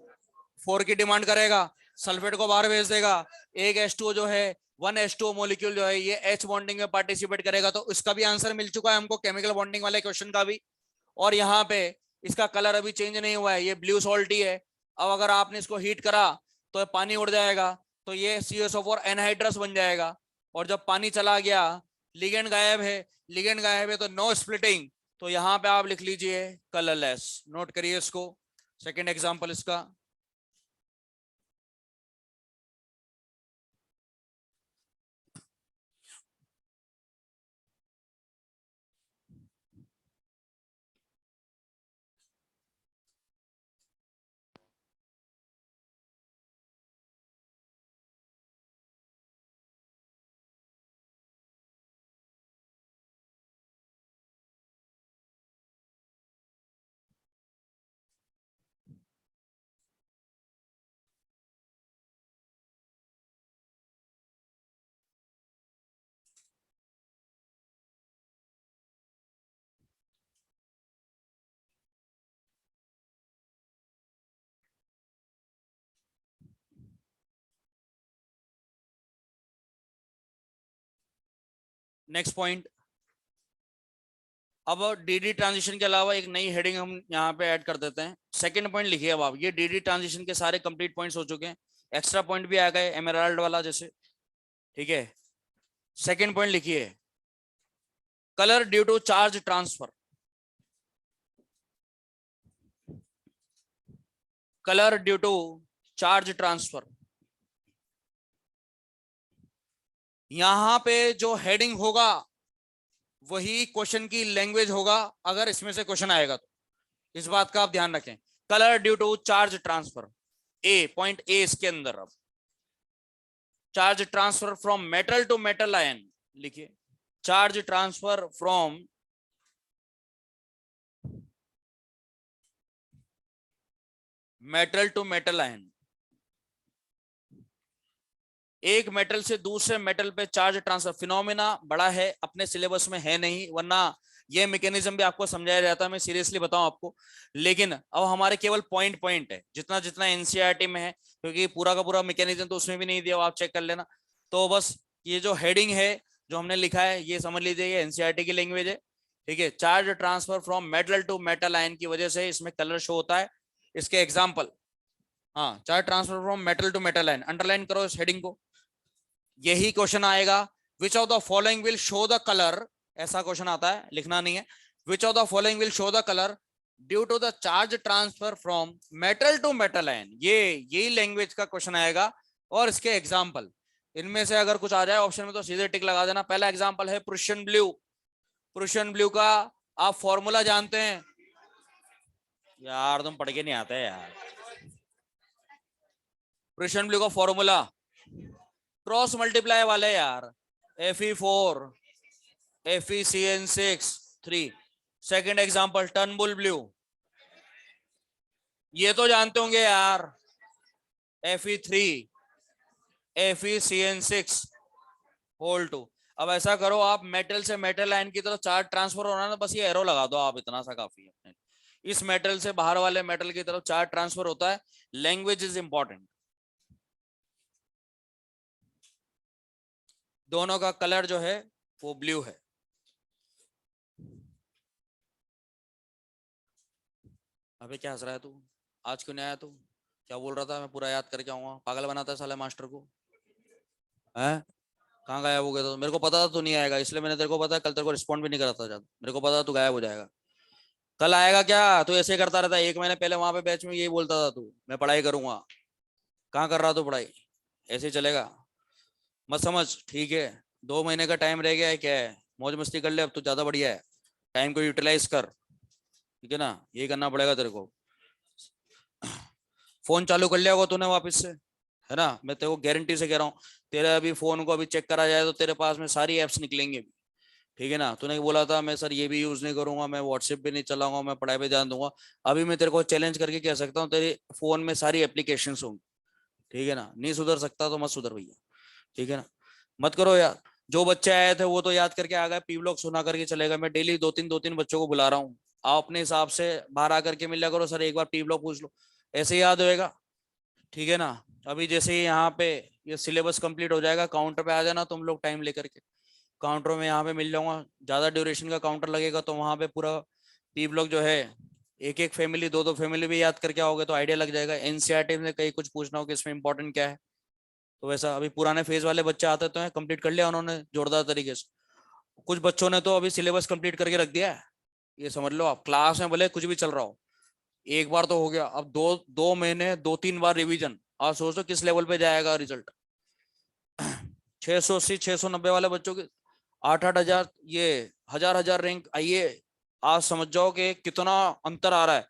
4 की डिमांड करेगा, सल्फेट को बाहर भेज देगा। एक H2O जो है, 1H2O मॉलिक्यूल जो है ये H बॉन्डिंग में पार्टिसिपेट करेगा। तो इसका भी आंसर मिल चुका है हमको, केमिकल बॉन्डिंग वाले क्वेश्चन का भी। और यहाँ पे इसका कलर अभी चेंज नहीं हुआ है, ये ब्लू सॉल्टी है। अब अगर आपने इसको हीट करा तो पानी उड़ जाएगा, तो ये CuSO4 एनहाइड्रस बन जाएगा। और जब पानी चला गया, लिगेंड गायब है, लिगेंड गायब है तो नो स्प्लिटिंग, तो यहाँ पे आप लिख लीजिए कलरलेस। नोट करिए इसको, सेकेंड एग्जाम्पल इसका। नेक्स्ट पॉइंट, अब डीडी ट्रांजिशन के अलावा एक नई हेडिंग हम यहाँ पे ऐड कर देते हैं। सेकंड पॉइंट लिखिए अब आप, ये डीडी ट्रांजिशन के सारे कंप्लीट पॉइंट्स हो चुके हैं, एक्स्ट्रा पॉइंट भी आ गए एमराल्ड वाला जैसे, ठीक है। सेकंड पॉइंट लिखिए, colour due to charge transfer. Colour due to charge transfer, यहां पे जो हेडिंग होगा वही क्वेश्चन की लैंग्वेज होगा, अगर इसमें से क्वेश्चन आएगा तो इस बात का आप ध्यान रखें। Colour due to charge transfer, A point A इसके अंदर। अब charge transfer from metal to metal ion, लिखिए charge transfer from metal to metal ion. एक मेटल से दूसरे मेटल पे चार्ज ट्रांसफर फिनोमेना बड़ा है, अपने सिलेबस में है नहीं, वरना ये मैकेनिज्म भी आपको समझाया जाता है, मैं सीरियसली बताऊं आपको। लेकिन अब हमारे केवल पॉइंट पॉइंट है, जितना जितना एनसीईआरटी में है, क्योंकि पूरा का पूरा मैकेनिज्म तो उसमें भी नहीं दिया, आप चेक कर लेना। तो बस ये जो हेडिंग है जो हमने लिखा है ये समझ लीजिए, ये एनसीईआरटी की लैंग्वेज है, ठीक है। Charge transfer from metal to metal ion की वजह से इसमें कलर शो होता है। इसके एग्जाम्पल, हाँ, charge transfer from metal to metal ion, underline करो इस हेडिंग को। यही क्वेश्चन आएगा, which of the following will show the colour, ऐसा क्वेश्चन आता है, लिखना नहीं है। Which of the following will show the colour due to the charge transfer from metal to metal ion, ये यही लैंग्वेज का क्वेश्चन आएगा। और इसके एग्जाम्पल, इनमें से अगर कुछ आ जाए ऑप्शन में तो सीधे टिक लगा देना। पहला एग्जाम्पल है प्रुशियन ब्लू। प्रुशियन ब्लू का आप फॉर्मूला जानते हैं? यार तुम पढ़ के नहीं आते यार। प्रुशियन ब्लू का फॉर्मूला क्रॉस मल्टीप्लाई वाले यार, Fe4 FeCN6 3। Second example Turnbull blue, ये तो जानते होंगे यार, Fe3 FeCN6 होल 2। अब ऐसा करो, आप मेटल से मेटल आयन की तरफ चार्ज ट्रांसफर होना ना, बस ये एरो लगा दो आप, इतना सा काफी है। इस मेटल से बाहर वाले मेटल की तरफ चार्ज ट्रांसफर होता है। Language is important. दोनों का कलर जो है वो ब्लू है। अबे क्या हंस रहा है तू? आज क्यों नहीं आया तू? क्या बोल रहा था मैं पूरा याद करके आऊंगा? पागल बनाता है साले मास्टर को, है? कहाँ गायब हो गया? तो मेरे को पता था तू नहीं आएगा, इसलिए मैंने तेरे को पता, कल तेरे को रिस्पॉन्ड भी नहीं करा था ज्यादा, मेरे को पता था तू गायब हो जाएगा। कल आएगा क्या? तू ऐसे ही करता रहता है, 1 महीने पहले वहां पे बैच में यही बोलता था तू, मैं पढ़ाई करूंगा। कहाँ कर रहा तू पढ़ाई? ऐसे ही चलेगा? मत समझ, ठीक है। 2 महीने का टाइम रह गया है, क्या है, मौज मस्ती कर ले, अब तो ज्यादा बढ़िया है। टाइम को यूटिलाइज कर, ठीक है ना, यही करना पड़ेगा तेरे को। फोन चालू कर लिया होगा तूने वापस से, है ना? मैं तेरे को गारंटी से कह रहा हूँ, तेरे अभी फोन को अभी चेक करा जाए तो तेरे पास में सारी एप्स निकलेंगे, ठीक है ना? तूने बोला था मैं सर ये भी यूज नहीं करूंगा, मैं व्हाट्सएप भी नहीं चलाऊंगा, मैं पढ़ाई पे ध्यान दूंगा। अभी मैं तेरे को चैलेंज करके कह सकता हूँ, तेरे फोन में सारी एप्लीकेशन होंगी, ठीक है ना? नहीं सुधर सकता तो मत सुधर भैया, ठीक है ना? मत करो यार। जो बच्चे आए थे वो तो याद करके आ गए, पी ब्लॉक सुना करके चलेगा। मैं डेली दो तीन बच्चों को बुला रहा हूँ, आप अपने हिसाब से बाहर आकर के मिल लिया करो, सर एक बार पी ब्लॉक पूछ लो, ऐसे याद होएगा, ठीक है ना? अभी जैसे ही यहाँ पे ये सिलेबस कंप्लीट हो जाएगा, काउंटर पे आ जाना तुम लोग टाइम लेकर के, काउंटर में यहाँ पे मिल जाऊंगा। ज्यादा ड्यूरेशन का काउंटर लगेगा तो वहां पे पूरा पी ब्लॉक जो है, एक एक फैमिली, दो दो फैमिली भी याद करके आओगे तो आइडिया लग जाएगा। एनसीईआरटी में कहीं कुछ पूछना हो कि इसमें इंपॉर्टेंट क्या है, तो वैसा अभी पुराने फेज वाले बच्चे आते तो हैं, कंप्लीट कर लिया उन्होंने जोरदार तरीके से। कुछ बच्चों ने तो अभी सिलेबस कंप्लीट करके रख दिया है, ये समझ लो आप। क्लास में भले कुछ भी चल रहा हो, एक बार तो हो गया, अब 2 महीने 2-3 बार रिवीजन। आप सोचो किस लेवल पे जाएगा रिजल्ट। 680 690 वाले बच्चों के 8-8 हजार, ये हजार रैंक आइए, आप समझ जाओ कि कितना अंतर आ रहा है,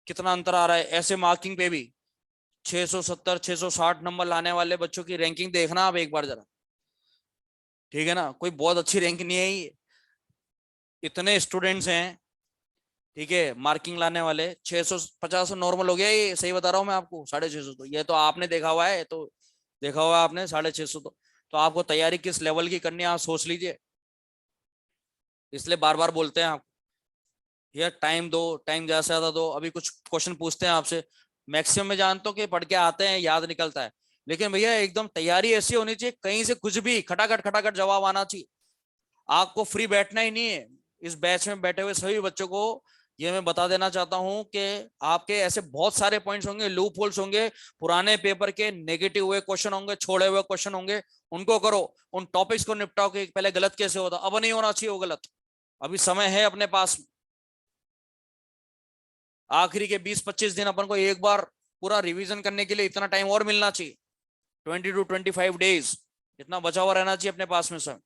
कितना अंतर आ रहा है। ऐसे मार्किंग पे भी 670 660 नंबर लाने वाले बच्चों की रैंकिंग देखना आप एक बार जरा, ठीक है ना? कोई बहुत अच्छी रैंक नहीं है ये, इतने स्टूडेंट्स हैं, ठीक है, मार्किंग लाने वाले। 650 नॉर्मल हो गया, ये सही बता रहा हूँ मैं आपको। 650 तो ये तो आपने देखा हुआ है, तो देखा हुआ है आपने 650 तो आपको तैयारी किस लेवल की करनी है आप सोच लीजिए। इसलिए बार बार बोलते हैं आप, यार टाइम दो, टाइम ज्यादा से ज्यादा दो। अभी कुछ क्वेश्चन पूछते हैं आपसे, मैक्सिमम में जानता हूँ कि पढ़ के आते हैं, याद निकलता है, लेकिन भैया एकदम तैयारी ऐसी होनी चाहिए, कहीं से कुछ भी खटाखट जवाब आना चाहिए। आपको फ्री बैठना ही नहीं है। इस बैच में बैठे हुए सभी बच्चों को ये मैं बता देना चाहता हूं कि आपके ऐसे बहुत सारे पॉइंट्स होंगे, लूप होल्स होंगे, पुराने पेपर के नेगेटिव हुए क्वेश्चन होंगे, छोड़े हुए क्वेश्चन होंगे, उनको करो, उन टॉपिक्स को निपटाओ कि पहले गलत कैसे होता, अब नहीं होना चाहिए वो गलत। अभी समय है अपने पास, आखिरी के 20-25 दिन अपन को एक बार पूरा रिवीजन करने के लिए इतना टाइम और मिलना चाहिए। 20 to 25 days इतना बचा हुआ रहना चाहिए अपने पास में सर।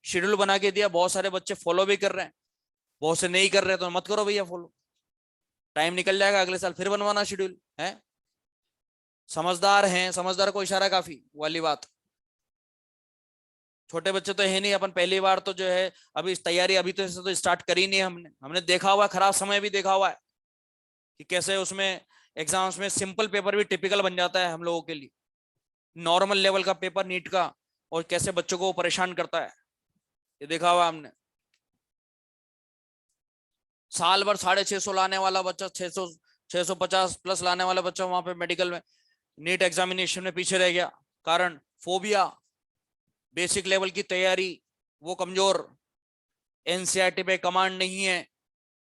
शेड्यूल बना के दिया, बहुत सारे बच्चे फॉलो भी कर रहे हैं, बहुत से नहीं कर रहे, तो मत करो भैया फॉलो। टाइम निकल जाएगा, अगले साल फिर बनवाना शेड्यूल है। समझदार हैं, समझदार को इशारा काफी वाली बात। छोटे बच्चे तो है नहीं, अपन पहली बार तो जो है अभी इस तैयारी अभी तो स्टार्ट करी नहीं है हमने। हमने देखा हुआ खराब समय भी देखा हुआ है कि कैसे उसमें एग्जाम्स में सिंपल पेपर भी टिपिकल बन जाता है हम लोगों के लिए, नॉर्मल लेवल का पेपर नीट का, और कैसे बच्चों को परेशान करता है, ये देखा हुआ हमने। साल भर 650 लाने वाला बच्चा 650 प्लस लाने वाला बच्चा वहां पे मेडिकल में नीट एग्जामिनेशन में पीछे रह गया। कारण फोबिया, बेसिक लेवल की तैयारी वो कमजोर, एनसीईआरटी पे कमांड नहीं है,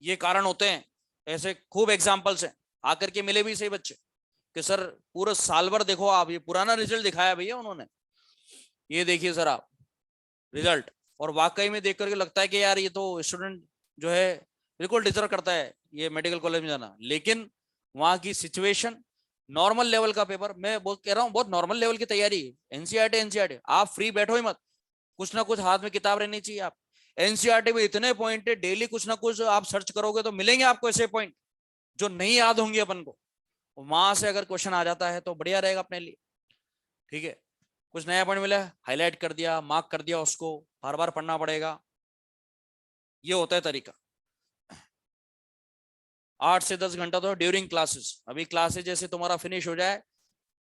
ये कारण होते हैं। ऐसे खूब एग्जांपल्स हैं, आकर के मिले भी सही बच्चे कि सर पूरा साल भर देखो आप, ये पुराना रिजल्ट दिखाया भैया उन्होंने, ये देखिए सर आप रिजल्ट। और वाकई में देख करके लगता है कि यार ये तो स्टूडेंट जो है बिल्कुल डिजर्व करता है ये मेडिकल कॉलेज में जाना। लेकिन वहां की सिचुएशन, नॉर्मल लेवल का पेपर, मैं बहुत कह रहा हूँ बहुत नॉर्मल लेवल की तैयारी। एनसीईआरटी आप फ्री बैठो ही मत, कुछ ना कुछ हाथ में किताब रहनी चाहिए। आप एनसीईआरटी में इतने पॉइंट है, डेली कुछ ना कुछ आप सर्च करोगे तो मिलेंगे आपको ऐसे पॉइंट जो नहीं याद होंगे अपन को। वहां से अगर क्वेश्चन आ जाता है तो बढ़िया रहेगा अपने लिए। ठीक है, कुछ नया पॉइंट मिला, हाईलाइट कर दिया, मार्क कर दिया, उसको बार बार पढ़ना पड़ेगा, ये होता है तरीका। 8 से 10 घंटा तो ड्यूरिंग क्लासेस। अभी क्लासेस जैसे तुम्हारा फिनिश हो जाए,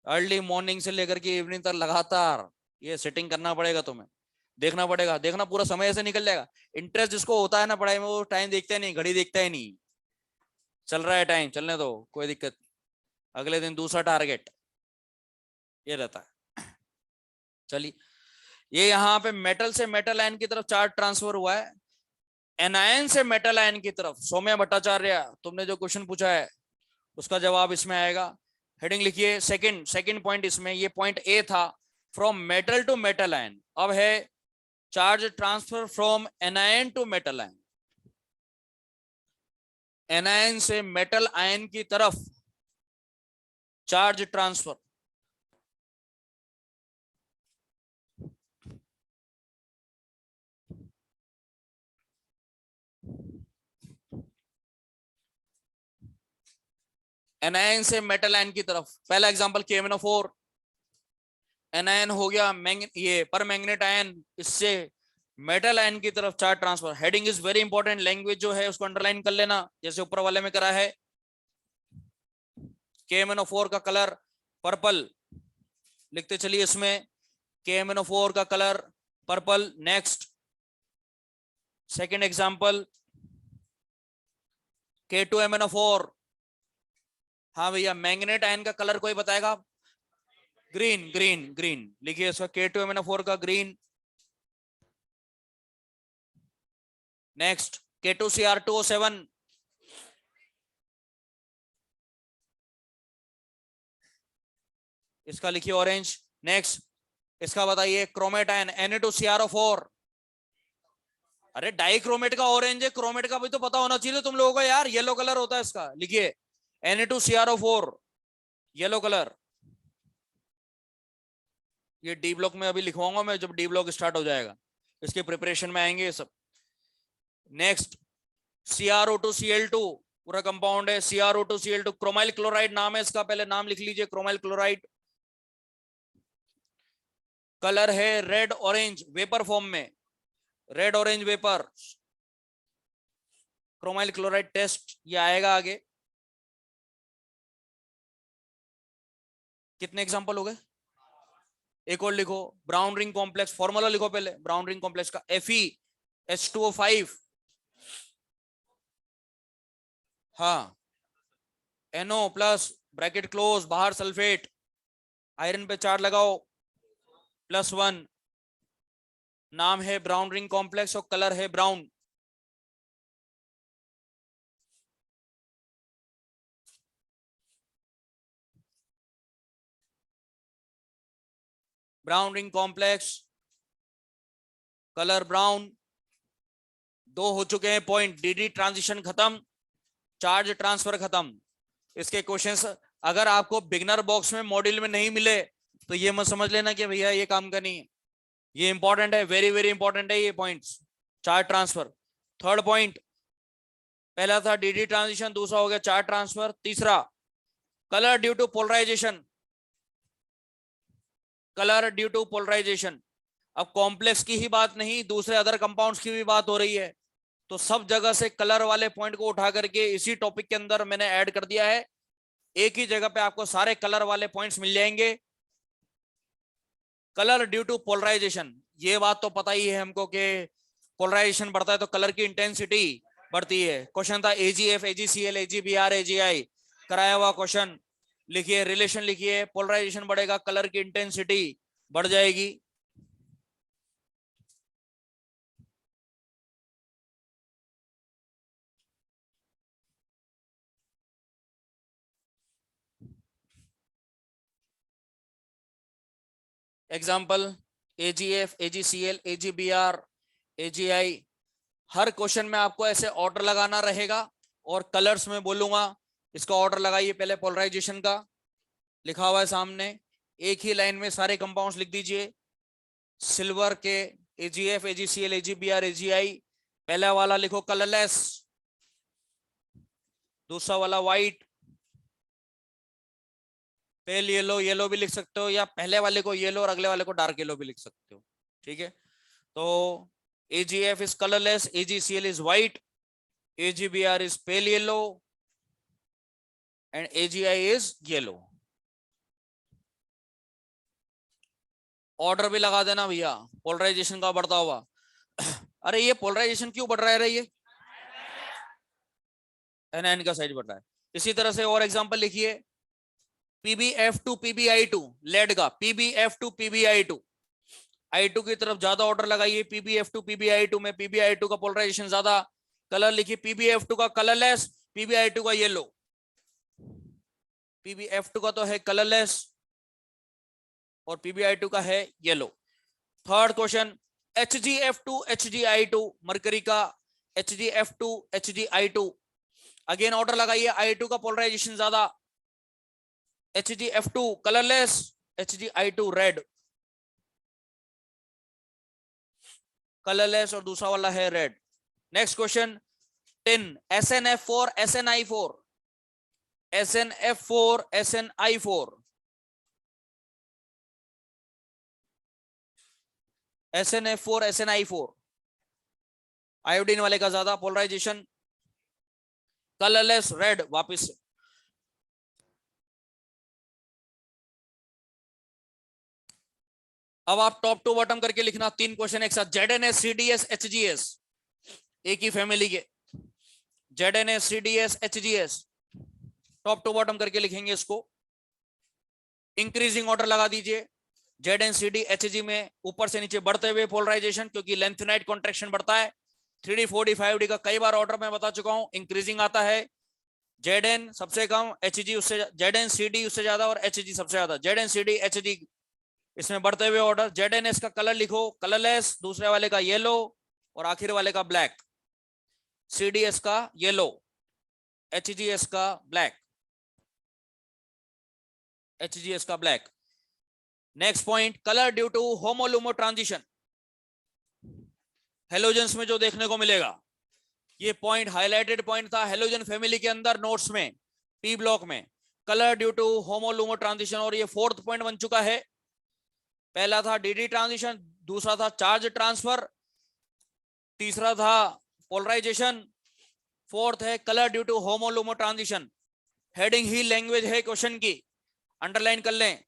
अर्ली मॉर्निंग से लेकर के इवनिंग तक लगातार ये सेटिंग करना पड़ेगा तुम्हें, देखना पड़ेगा। देखना पूरा समय ऐसे निकल जाएगा। इंटरेस्ट जिसको होता है ना पढ़ाई में, वो टाइम देखता ही नहीं, घड़ी देखता ही नहीं, चल रहा है टाइम चलने दो कोई दिक्कत, अगले दिन दूसरा टारगेट, ये रहता है। चलिए, ये यहाँ पे मेटल से मेटल आयन की तरफ चार्ज ट्रांसफर हुआ है, एनायन से मेटल आयन की तरफ। सौम्या भट्टाचार्य, तुमने जो क्वेश्चन पूछा है उसका जवाब इसमें आएगा। हेडिंग लिखिए, सेकंड सेकंड पॉइंट इसमें, ये पॉइंट ए था, from metal to metal ion. अब है charge transfer from anion to metal ion. Anion से मेटल आयन की तरफ चार्ज ट्रांसफर। एनायन से मेटल आयन की तरफ, पहला एग्जांपल KMnO4, एनायन हो गया ये पर मैग्नेट आयन, इससे मेटल आयन की तरफ charge transfer. Heading is very important, language जो है उसको अंडरलाइन कर लेना जैसे ऊपर वाले में करा है। KMnO4 का कलर पर्पल, लिखते चलिए इसमें, KMnO4 का colour purple. Next second example, K2MnO4, हाँ भैया मैग्नेट आयन का कलर कोई बताएगा? ग्रीन, ग्रीन, ग्रीन लिखिए इसका, K2MnO4 का ग्रीन। नेक्स्ट K2Cr2O7, इसका लिखिए ऑरेंज। नेक्स्ट इसका बताइए, क्रोमेट आयन Na2CrO4, अरे डाइक्रोमेट का ऑरेंज है, क्रोमेट का भी तो पता होना चाहिए तुम लोगों को यार, येलो कलर होता है इसका। लिखिए Na2CrO4 येलो कलर। ये डी ब्लॉक में अभी लिखवाऊंगा मैं, जब डी ब्लॉक स्टार्ट हो जाएगा इसके प्रिपरेशन में आएंगे ये सब। नेक्स्ट CrO2Cl2 पूरा कंपाउंड है, CrO2Cl2 क्रोमाइल क्लोराइड नाम है इसका, पहले नाम लिख लीजिए, क्रोमाइल क्लोराइड। कलर है रेड ऑरेंज, वेपर फॉर्म में, red orange vapour, chromyl chloride test, ये आएगा आगे। कितने एग्जांपल हो गए? एक और लिखो, ब्राउन रिंग कॉम्प्लेक्स, फॉर्मूला लिखो पहले ब्राउन रिंग कॉम्प्लेक्स का, FeH2O5, हाँ NO प्लस ब्रैकेट क्लोज, बाहर सल्फेट, आयरन पे चार्ज लगाओ +1, नाम है ब्राउन रिंग कॉम्प्लेक्स और कलर है brown. Brown ring complex, colour brown. दो हो चुके हैं पॉइंट, DD ट्रांजिशन खत्म, चार्ज ट्रांसफर खत्म। इसके क्वेश्चंस अगर आपको बिगनर बॉक्स में मॉड्यूल में नहीं मिले तो ये मत समझ लेना कि भैया ये काम का नहीं है, ये इंपॉर्टेंट है, वेरी वेरी इंपॉर्टेंट है ये points, charge transfer. Third point, पहला था DD ट्रांजिशन, दूसरा हो गया चार्ज ट्रांसफर, तीसरा colour due to polarisation. Colour due to polarisation. अब कॉम्प्लेक्स की ही बात नहीं, दूसरे अदर कंपाउंड्स की भी बात हो रही है, तो सब जगह से कलर वाले पॉइंट को उठा करके इसी टॉपिक के अंदर मैंने ऐड कर दिया है। एक ही जगह पे आपको सारे कलर वाले पॉइंट्स मिल जाएंगे। कलर ड्यू टू पोलराइजेशन, ये बात तो पता ही है हमको कि पोलराइजेशन बढ़ता है तो कलर की इंटेंसिटी बढ़ती है। क्वेश्चन था एजीएफ, एजीसीएल, एजीबीआर, एजीआई, कराया हुआ क्वेश्चन। लिखिए, रिलेशन लिखिए, पोलराइजेशन बढ़ेगा, कलर की इंटेंसिटी बढ़ जाएगी। Example, AGF, AGCL, AGBR, AGI, हर क्वेश्चन में आपको ऐसे ऑर्डर लगाना रहेगा और कलर्स में बोलूंगा। इसका ऑर्डर लगाइए, पहले पोलराइजेशन का लिखा हुआ है सामने, एक ही लाइन में सारे कंपाउंड्स लिख दीजिए। सिल्वर के एजीएफ, एजीसीएल, एजीबीआर, एजीआई, पहला वाला लिखो कलरलेस, दूसरा वाला व्हाइट, पेल येलो, येलो भी लिख सकते हो, या पहले वाले को येलो और अगले वाले को डार्क येलो भी लिख सकते हो। ठीक है, तो AgF is colorless, AgCl is white, AgBr is pale yellow and AgI is yellow। Order भी लगा देना भैया पोलराइजेशन का बढ़ता हुआ। अरे ये पोलराइजेशन क्यों बढ़ रहा है ये? एनआईन का साइज बढ़ रहा है। इसी तरह से और एग्जांपल लिखिए, PbF2 PbI2, लेड का PbF2 PbI2, I2 की तरफ ज्यादा ऑर्डर लगाइए। PbF2 PbI2 में PbI2 का पोलराइजेशन ज्यादा। कलर लिखिए, PbF2 का कलरलेस, PbI2 का येलो। PbF2 का तो है कलरलेस और PbI2 का है yellow. Third question, HgF2 HgI2, mercury का HgF2 HgI2, अगेन ऑर्डर लगाइए, I2 का पोलराइजेशन ज्यादा, HgF2 colourless, HgI2 red, colourless और दूसरा वाला है red. Next question, 10 SnF4 SnI4, SnF4 SnI4, SnF4 SnI4, iodine वाले का ज्यादा पोलराइजेशन, कलरलेस रेड वापस से। अब आप टॉप टू बॉटम करके लिखना, तीन क्वेश्चन एक साथ। ZnS CDS HGS, एक ही फैमिली के, ZnS CDS HGS, top to bottom करके लिखेंगे इसको। इंक्रीजिंग ऑर्डर लगा दीजिए, ZnCD HG में ऊपर से नीचे बढ़ते हुए पोलराइजेशन, क्योंकि लेंथेनाइट कॉन्ट्रैक्शन बढ़ता है। 3D 4D 5D का कई बार ऑर्डर में बता चुका हूं, इंक्रीजिंग आता है। Zn सबसे कम, HG उससे, ZnCD उससे ज्यादा और HG सबसे ज्यादा। ZnCD HG इसमें बढ़ते हुए ऑर्डर। ZnS का कलर लिखो कलरलेस, दूसरे वाले का येलो और आखिर वाले का ब्लैक। CDS का येलो, HGS का ब्लैक, HGS का black. Next point, colour due to HOMO LUMO transition, halogens में जो देखने को मिलेगा। ये पॉइंट हाईलाइटेड पॉइंट था हेलोजन फैमिली के अंदर नोट्स में, P ब्लॉक में, colour due to HOMO LUMO transition, और ये फोर्थ पॉइंट बन चुका है। पहला था DD ट्रांजिशन, दूसरा था चार्ज ट्रांसफर, तीसरा था पोलराइजेशन, फोर्थ है colour due to HOMO LUMO transition. Heading ही लैंग्वेज है क्वेश्चन की, अंडरलाइन कर लें,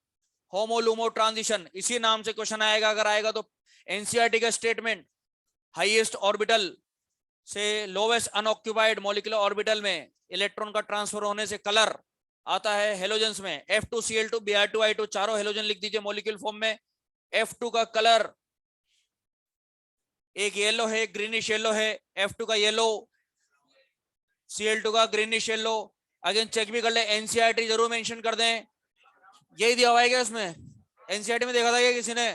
होमोलुमो ट्रांजिशन, इसी नाम से क्वेश्चन आएगा। अगर आएगा तो एनसीईआरटी का स्टेटमेंट, हाईएस्ट ऑर्बिटल से लोवेस्ट अनऑक्यूपाइड मॉलिक्यूलर ऑर्बिटल में इलेक्ट्रॉन का ट्रांसफर होने से कलर आता है हेलोजेंस में। F2Cl2 Br2I2 चारों हेलोजन लिख दीजिए मॉलिक्यूल फॉर्म में। F2 का कलर एक येलो है, ग्रीनिश येलो है, F2 का येलो, Cl2 का ग्रीनिश येलो। अगेन चेक भी कर ले, एनसीईआरटी जरूर मेंशन कर दें, यही दिया हुआ है क्या उसमें? एनसीईआरटी में देखा था क्या किसी ने?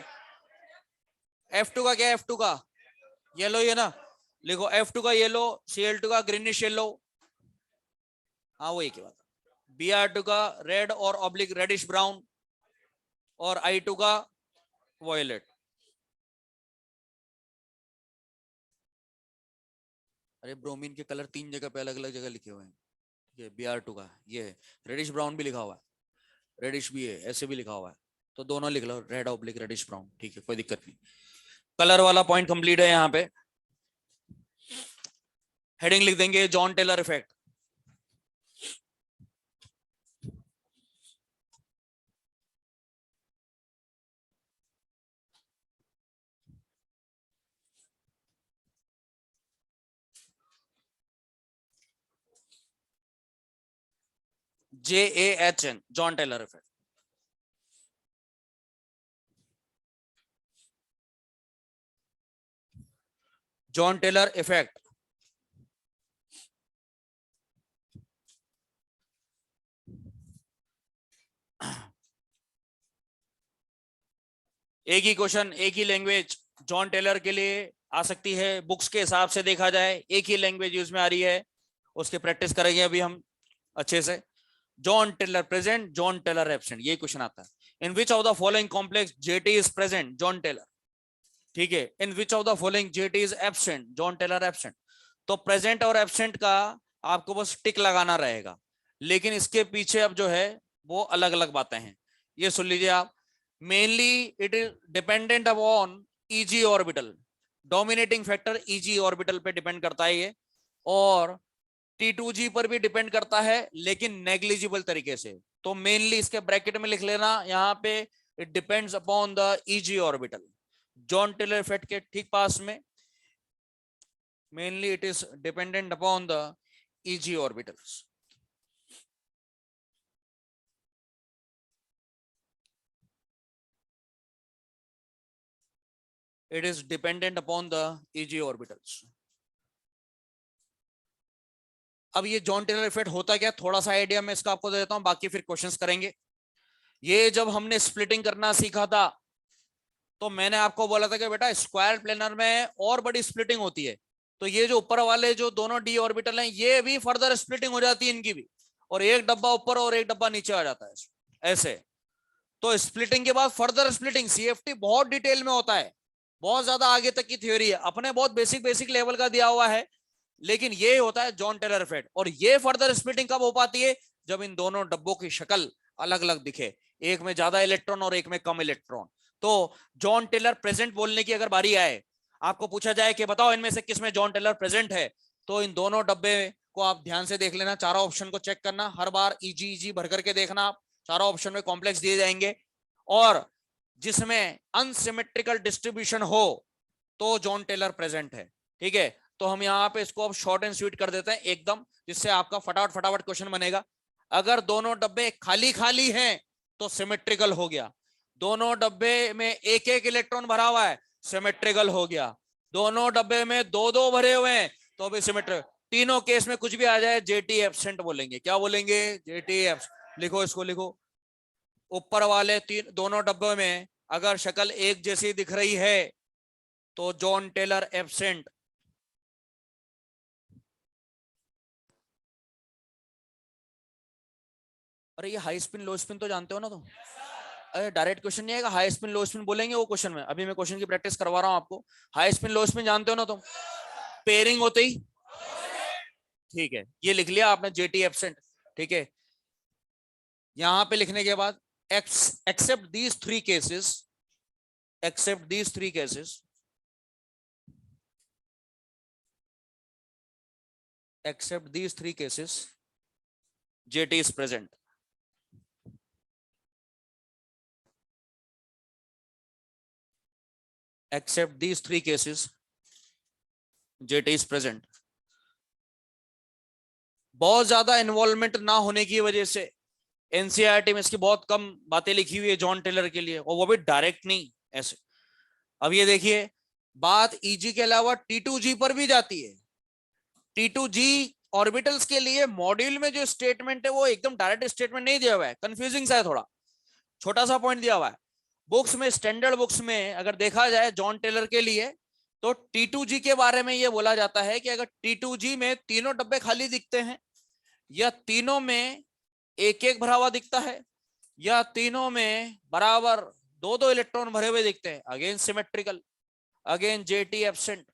F2 का क्या है? F2 का येलो ही है ना, लिखो F2 का येलो, Cl2 का ग्रीनिश येलो, हाँ वही की बात। Br2 का रेड और ऑब्लिक रेडिश ब्राउन और I2 का वॉयलेट। अरे ब्रोमीन के कलर तीन जगह पे अलग अलग जगह लिखे हुए हैं। ये Br2 का ये रेडिश ब्राउन भी लिखा हुआ है, रेडिश भी है, ऐसे भी लिखा हुआ है। तो दोनों लिख लो, रेड ऑब्लिक रेडिश ब्राउन, ठीक है, कोई दिक्कत नहीं। कलर वाला पॉइंट कंप्लीट है। यहाँ पे हेडिंग लिख देंगे Jahn Teller effect. JAHN, Jahn Teller effect. Jahn Teller effect एक ही क्वेश्चन, एक ही लैंग्वेज जॉन टेलर के लिए आ सकती है। बुक्स के हिसाब से देखा जाए एक ही लैंग्वेज यूज में आ रही है, उसकी प्रैक्टिस करेंगे अभी हम अच्छे से। John Teller present, John Teller absent, ये क्वेश्चन आता है। In which of the following complex JT is present, John Teller, ठीक है। In which of the following JT is absent, John Teller absent. तो प्रेजेंट और एब्सेंट का आपको बस टिक लगाना रहेगा, लेकिन इसके पीछे अब जो है वो अलग अलग बातें हैं। ये सुन लीजिए आप। Mainly it is dependent upon easy orbital, dominating factor easy orbital पे डिपेंड करता है ये, और T2G पर भी डिपेंड करता है, लेकिन नेग्लिजिबल तरीके से। तो मेनली इसके ब्रैकेट में लिख लेना यहाँ पे, it depends upon the eg orbital. Jahn Teller effect के ठीक पास में mainly it is dependent upon the eg orbitals. It is dependent upon the eg orbitals. अब ये जॉन टेलर इफेक्ट होता क्या, थोड़ा सा आइडिया मैं इसका आपको दे देता हूं, बाकी फिर क्वेश्चंस करेंगे। ये जब हमने स्प्लिटिंग करना सीखा था, तो मैंने आपको बोला था कि बेटा स्क्वायर प्लेनर में और बड़ी स्प्लिटिंग होती है। तो ये जो ऊपर वाले जो दोनों डी ऑर्बिटल हैं, ये भी फर्दर स्प्लिटिंग हो जाती है इनकी भी, और एक डब्बा ऊपर और एक डब्बा नीचे आ जाता है ऐसे। तो स्प्लिटिंग के बाद फर्दर स्प्लिटिंग, सीएफटी बहुत डिटेल में होता है, बहुत ज्यादा आगे तक की थ्योरी है, अपने बहुत बेसिक बेसिक लेवल का दिया हुआ है, लेकिन ये होता है जॉन टेलर इफेक्ट। और ये फर्दर स्प्लिटिंग कब हो पाती है, जब इन दोनों डब्बों की शक्ल अलग अलग दिखे, एक में ज्यादा इलेक्ट्रॉन और एक में कम इलेक्ट्रॉन। तो जॉन टेलर प्रेजेंट बोलने की अगर बारी आए, आपको पूछा जाए कि बताओ इनमें से किसमें जॉन टेलर प्रेजेंट है, तो इन दोनों डब्बे को आप ध्यान से देख लेना, चारों ऑप्शन को चेक करना, हर बार ईजी ईजी भर करके देखना आप, चारों ऑप्शन में कॉम्प्लेक्स दिए जाएंगे, और जिसमें अनसिमेट्रिकल डिस्ट्रीब्यूशन हो तो जॉन टेलर प्रेजेंट है, ठीक है। तो हम यहाँ पे इसको अब शॉर्ट एंड स्वीट कर देते हैं एकदम, जिससे आपका फटाफट फटाफट क्वेश्चन बनेगा। अगर दोनों डब्बे खाली खाली हैं तो सिमेट्रिकल हो गया, दोनों डब्बे में एक एक इलेक्ट्रॉन भरा हुआ है, सिमेट्रिकल हो गया, दोनों डब्बे में दो दो भरे हुए हैं तो भी सिमेट्रिकल। तीनों केस में कुछ भी आ जाए जेटी एब्सेंट बोलेंगे। क्या बोलेंगे, जेटी एब्सेंट। लिखो इसको, लिखो। ऊपर वाले तीन दोनों डब्बों में अगर शक्ल एक जैसी दिख रही है तो जॉन टेलर एब्सेंट। अरे ये हाई स्पिन लो स्पिन तो जानते हो ना तुम? अरे डायरेक्ट क्वेश्चन नहीं आएगा, हाई स्पिन लो स्पिन बोलेंगे वो क्वेश्चन में। अभी मैं क्वेश्चन की प्रैक्टिस करवा रहा हूं आपको। हाई स्पिन लो स्पिन जानते हो ना तुम? पेयरिंग होते ही, ठीक है, ये लिख लिया आपने जेटी एब्सेंट, ठीक है। यहां पे लिखने के बाद except these three cases, except these three cases, except these three cases JT is present. Except these three cases JT is present. बहुत ज्यादा इन्वॉल्वमेंट ना होने की वजह से एनसीईआरटी में इसकी बहुत कम बातें लिखी हुई है जॉन टेलर के लिए, और वो भी डायरेक्ट नहीं ऐसे। अब ये देखिए, बात ईजी के अलावा T2G पर भी जाती है। T2G ऑर्बिटल्स के लिए मॉड्यूल में जो स्टेटमेंट है वो एकदम डायरेक्ट स्टेटमेंट नहीं दिया हुआ है, कंफ्यूजिंग सा है थोड़ा, छोटा सा पॉइंट दिया हुआ है। बुक्स में, स्टैंडर्ड बुक्स में अगर देखा जाए जॉन टेलर के लिए, तो T2G के बारे में ये बोला जाता है कि अगर T2G में तीनों डब्बे खाली दिखते हैं, या तीनों में एक एक भरा हुआ दिखता है, या तीनों में बराबर दो दो इलेक्ट्रॉन भरे हुए दिखते हैं, again symmetrical, again jetty absent.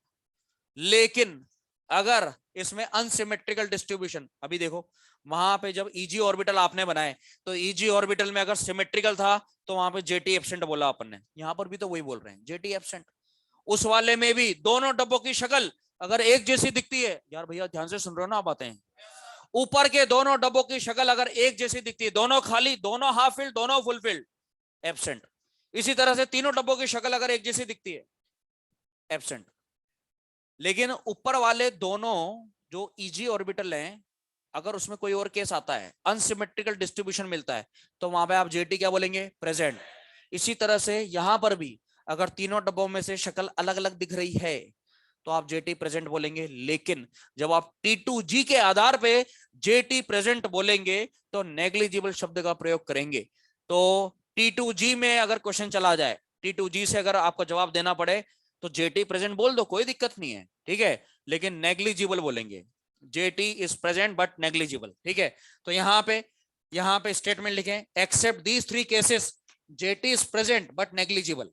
लेकिन अगर इसमें अनसिमेट्रिकल डिस्ट्रीब्यूशन। अभी देखो वहां पे जब ईजी ऑर्बिटल आपने बनाए तो ईजी ऑर्बिटल में अगर सिमेट्रिकल था तो वहां पे जेटी एब्सेंट बोला अपन ने, यहां पर भी तो वही बोल रहे हैं जेटी एब्सेंट। उस वाले में भी दोनों डब्बों की शक्ल अगर एक जैसी दिखती है, यार भैया ध्यान से सुन रहे हो ना आप बातें, ऊपर के दोनों डब्बों की शक्ल अगर एक जैसी दिखती है, दोनों खाली, दोनों हाफ फिल्ड, दोनों फुल फिल्ड, एब्सेंट। इसी तरह से तीनों डब्बों की शक्ल अगर एक जैसी दिखती है, एब्सेंट। लेकिन ऊपर वाले दोनों जो इजी ऑर्बिटल हैं, अगर उसमें कोई और केस आता है, अनसिमेट्रिकल डिस्ट्रीब्यूशन मिलता है, तो वहां पे आप जेटी क्या बोलेंगे, प्रेजेंट। इसी तरह से यहां पर भी अगर तीनों डब्बों में से शक्ल अलग अलग दिख रही है तो आप जेटी प्रेजेंट बोलेंगे। लेकिन जब आप T2G के आधार पे जेटी प्रेजेंट बोलेंगे तो नेग्लिजिबल शब्द का प्रयोग करेंगे। तो T2G में अगर क्वेश्चन चला जाए, T2G से अगर आपको जवाब देना पड़े तो जेटी प्रेजेंट बोल दो, कोई दिक्कत नहीं है, ठीक है। लेकिन नेग्लिजिबल बोलेंगे, JT is present but negligible, ठीक है। तो यहां पे स्टेटमेंट लिखें, except these 3 cases JT is present but negligible.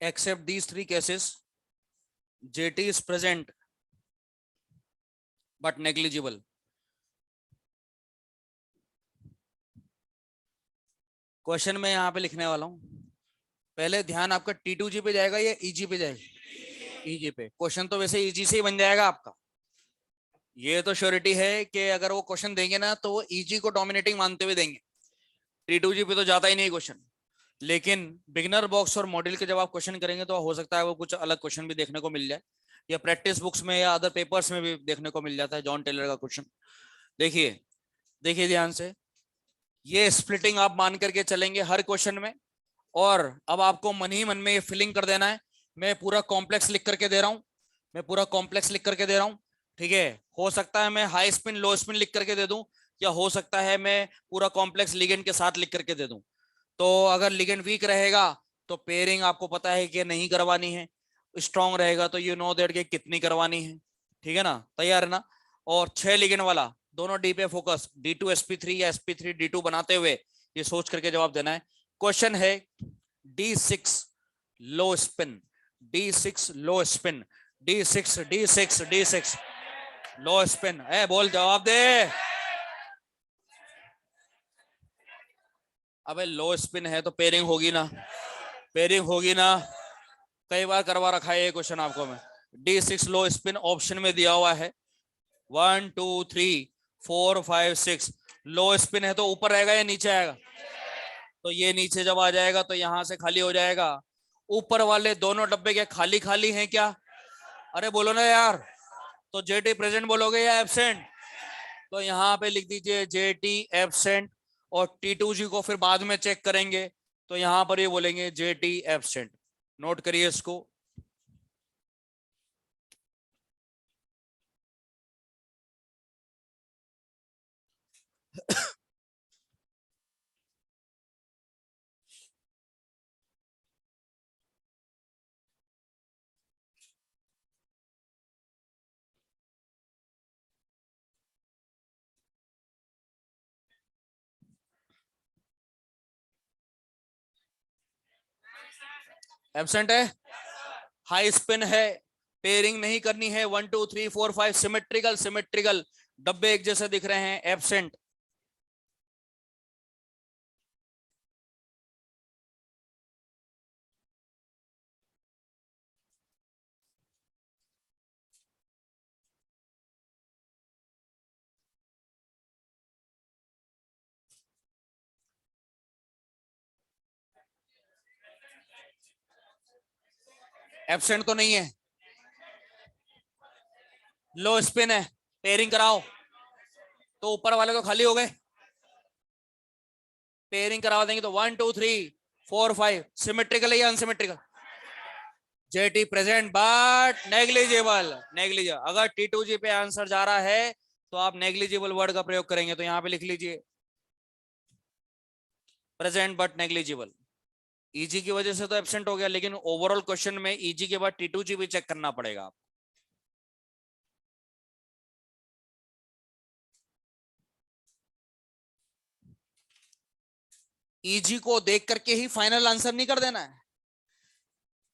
Except these 3 cases, JT is present but negligible. Question में यहाँ पे लिखने वाला हूँ, पहले ध्यान आपका T2G पे जाएगा या EG पे जाएगा, EG पे। क्वेश्चन तो वैसे EG से ही बन जाएगा आपका, ये तो श्योरिटी है कि अगर वो क्वेश्चन देंगे ना तो वो EG को डोमिनेटिंग मानते हुए देंगे, T2G पे तो जाता ही नहीं क्वेश्चन। लेकिन बिगिनर बॉक्स और मॉड्यूल के जब आप क्वेश्चन करेंगे तो हो सकता है वो कुछ अलग क्वेश्चन भी देखने को मिल जाए, या प्रैक्टिस बुक्स में या अदर पेपर्स में भी देखने को मिल जाता है जॉन टेलर का क्वेश्चन। देखिए देखिए ध्यान से, ये स्प्लिटिंग आप मान करके चलेंगे हर क्वेश्चन में, और अब आपको मन ही मन में ये फिलिंग कर देना है। मैं पूरा कॉम्प्लेक्स लिख करके दे रहा हूं, मैं पूरा कॉम्प्लेक्स लिख करके दे रहा हूं, ठीक है। हो सकता है मैं हाई स्पिन लो स्पिन लिख करके दे दूं, या हो सकता है मैं पूरा कॉम्प्लेक्स लिगेंड के साथ लिख करके दे दूं। तो अगर लिगेंड वीक रहेगा तो पेयरिंग आपको पता है कि नहीं करवानी है, स्ट्रॉन्ग रहेगा तो यू नो दैट कि कितनी करवानी है, ठीक है ना, तैयार है ना। और 6 लिगेंड वाला दोनों डी पे फोकस, D2sp3 या sp3D2 बनाते हुए ये सोच करके जवाब देना है। क्वेश्चन है D6 लो स्पिन, D6 लो स्पिन, D6 D6 D6 लो स्पिन, है बोल जवाब दे। अबे लो स्पिन है तो पेयरिंग होगी ना, पेयरिंग होगी ना, कई बार करवा रखा है ये क्वेश्चन आपको मैं। D6 लो स्पिन ऑप्शन में दिया हुआ है, 1 2 3 4 5 6, लो स्पिन है तो ऊपर रहेगा या नीचे आएगा, तो ये नीचे जब आ जाएगा तो यहां से खाली हो जाएगा। ऊपर वाले दोनों डब्बे के खाली खाली हैं क्या, अरे बोलो ना यार। तो जेटी प्रेजेंट बोलोगे या एब्सेंट, तो यहाँ पे लिख दीजिए जेटी एब्सेंट, और T2G को फिर बाद में चेक करेंगे तो यहां पर ये बोलेंगे जेटी एब्सेंट। नोट करिए इसको। एब्सेंट है, हाई स्पिन है, पेयरिंग नहीं करनी है, 1 2 3 4 5 सिमेट्रिकल, सिमेट्रिकल डब्बे एक जैसे दिख रहे हैं, एब्सेंट। एब्सेंट तो नहीं है, लो स्पिन है, पेयरिंग कराओ, तो ऊपर वाले तो खाली हो गए, पेयरिंग करवा देंगे तो 1 2 3 4 5 सिमेट्रिकल है या unsymmetrical, jetty present but negligible. Negligible, अगर T2G पे आंसर जा रहा है तो आप नेग्लिजिबल वर्ड का प्रयोग करेंगे, तो यहां पे लिख लीजिए प्रेजेंट बट नेग्लिजिबल। ईजी की वजह से तो एब्सेंट हो गया, लेकिन ओवरऑल क्वेश्चन में ईजी के बाद T2G भी चेक करना पड़ेगा आप। ईजी को देख करके ही फाइनल आंसर नहीं कर देना है,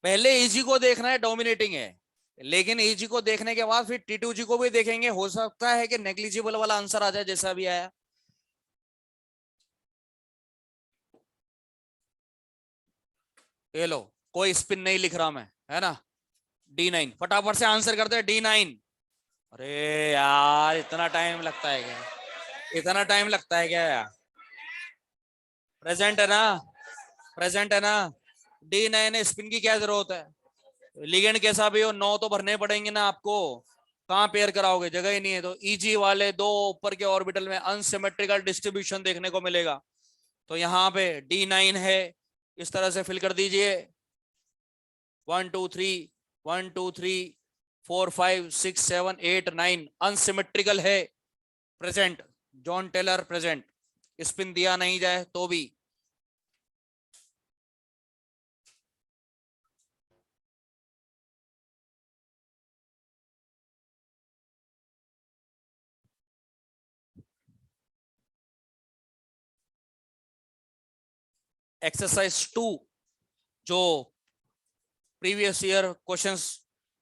पहले ईजी को देखना है, डोमिनेटिंग है, लेकिन ईजी को देखने के बाद फिर T2G को भी देखेंगे, हो सकता है कि नेग्लिजिबल वाला आंसर आ जाए जैसा भी आया। ये लो, कोई स्पिन नहीं लिख रहा मैं, है ना। D9 फटाफट से आंसर करते हैं, D9। अरे यार इतना टाइम लगता है क्या, इतना टाइम लगता है क्या यार। प्रेजेंट है ना, प्रेजेंट है ना। D9 स्पिन की क्या जरूरत है, लिगेंड कैसा भी हो 9 तो भरने पड़ेंगे ना आपको, कहां पेयर कराओगे, जगह ही नहीं है। तो ईजी वाले दो ऊपर के ऑर्बिटल में अनसिमेट्रिकल डिस्ट्रीब्यूशन देखने को मिलेगा, तो यहाँ पे D9 है, इस तरह से फिल कर दीजिए। 1 2 3 1 2 3 4 5 6 7 8 9 अनसिमेट्रिकल है, present. John Teller present, spin दिया नहीं जाए तो भी। एक्सरसाइज 2 जो प्रीवियस ईयर क्वेश्चंस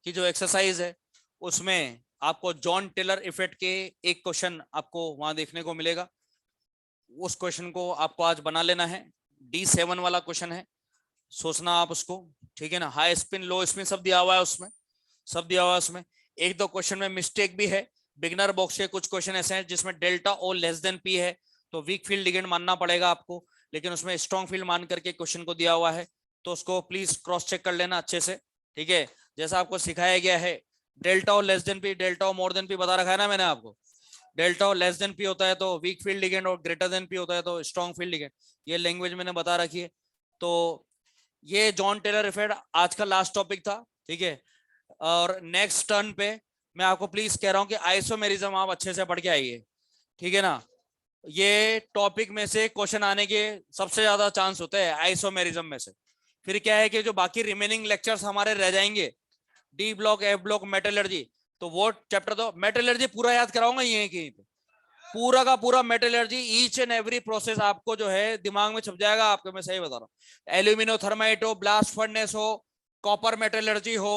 की जो एक्सरसाइज है, उसमें आपको जॉन टेलर इफेक्ट के एक क्वेश्चन आपको वहां देखने को मिलेगा, उस क्वेश्चन को आपको आज बना लेना है। D7 वाला क्वेश्चन है, सोचना आप उसको, ठीक है ना। हाई स्पिन लो स्पिन सब दिया हुआ है उसमें, सब दिया हुआ है उसमें। एक दो क्वेश्चन में मिस्टेक भी है, बिगनर बॉक्स के कुछ क्वेश्चन ऐसे हैं जिसमें डेल्टा ओ लेस देन पी है, तो वीक फील्ड लिगेंड मानना पड़ेगा आपको, लेकिन उसमें स्ट्रॉन्ग फील्ड मान करके क्वेश्चन को दिया हुआ है, तो उसको प्लीज क्रॉस चेक कर लेना अच्छे से, ठीक है। जैसा आपको सिखाया गया है, डेल्टा ओ लेस देन पी, डेल्टा ओ मोर देन पी बता रखा है ना मैंने आपको। डेल्टा ओ लेस देन पी होता है तो वीक फील्ड लिगेंड, और ग्रेटर देन पी होता है तो स्ट्रॉन्ग फील्ड लिगेंड, ये लैंग्वेज मैंने बता रखी है। तो ये जॉन टेलर इफेक्ट आज का लास्ट टॉपिक था, ठीक है। और नेक्स्ट टर्न पे मैं आपको प्लीज कह रहा हूं कि आइसोमेरिज्म आप अच्छे से पढ़ के आइए, ठीक है ना। ये टॉपिक में से क्वेश्चन आने के सबसे ज्यादा चांस होते हैं आइसोमेरिज्म में से। फिर क्या है कि जो बाकी रिमेनिंग लेक्चर्स हमारे रह जाएंगे, D block, F block, metallurgy, तो वो चैप्टर तो मेटलर्जी पूरा याद कराऊंगा यहीं कहीं पे, पूरा का पूरा metallurgy, each and every process आपको जो है दिमाग में छप जाएगा आपको, मैं सही बता रहा हूँ। एल्यूमिनो थर्माइट हो, ब्लास्ट फर्नेस हो, कॉपर मेटलर्जी हो,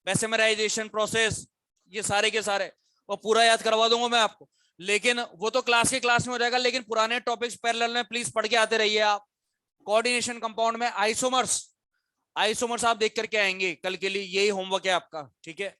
मेसेमराइजेशन प्रोसेस, ये सारे के सारे वो पूरा याद करवा दूंगा मैं आपको, लेकिन वो तो क्लास के क्लास में हो जाएगा, लेकिन पुराने टॉपिक्स पैरेलल में प्लीज पढ़ के आते रहिए आप। कोऑर्डिनेशन कंपाउंड में आइसोमर्स, आइसोमर्स आप देख करके आएंगे कल के लिए, यही होमवर्क है आपका, ठीक है।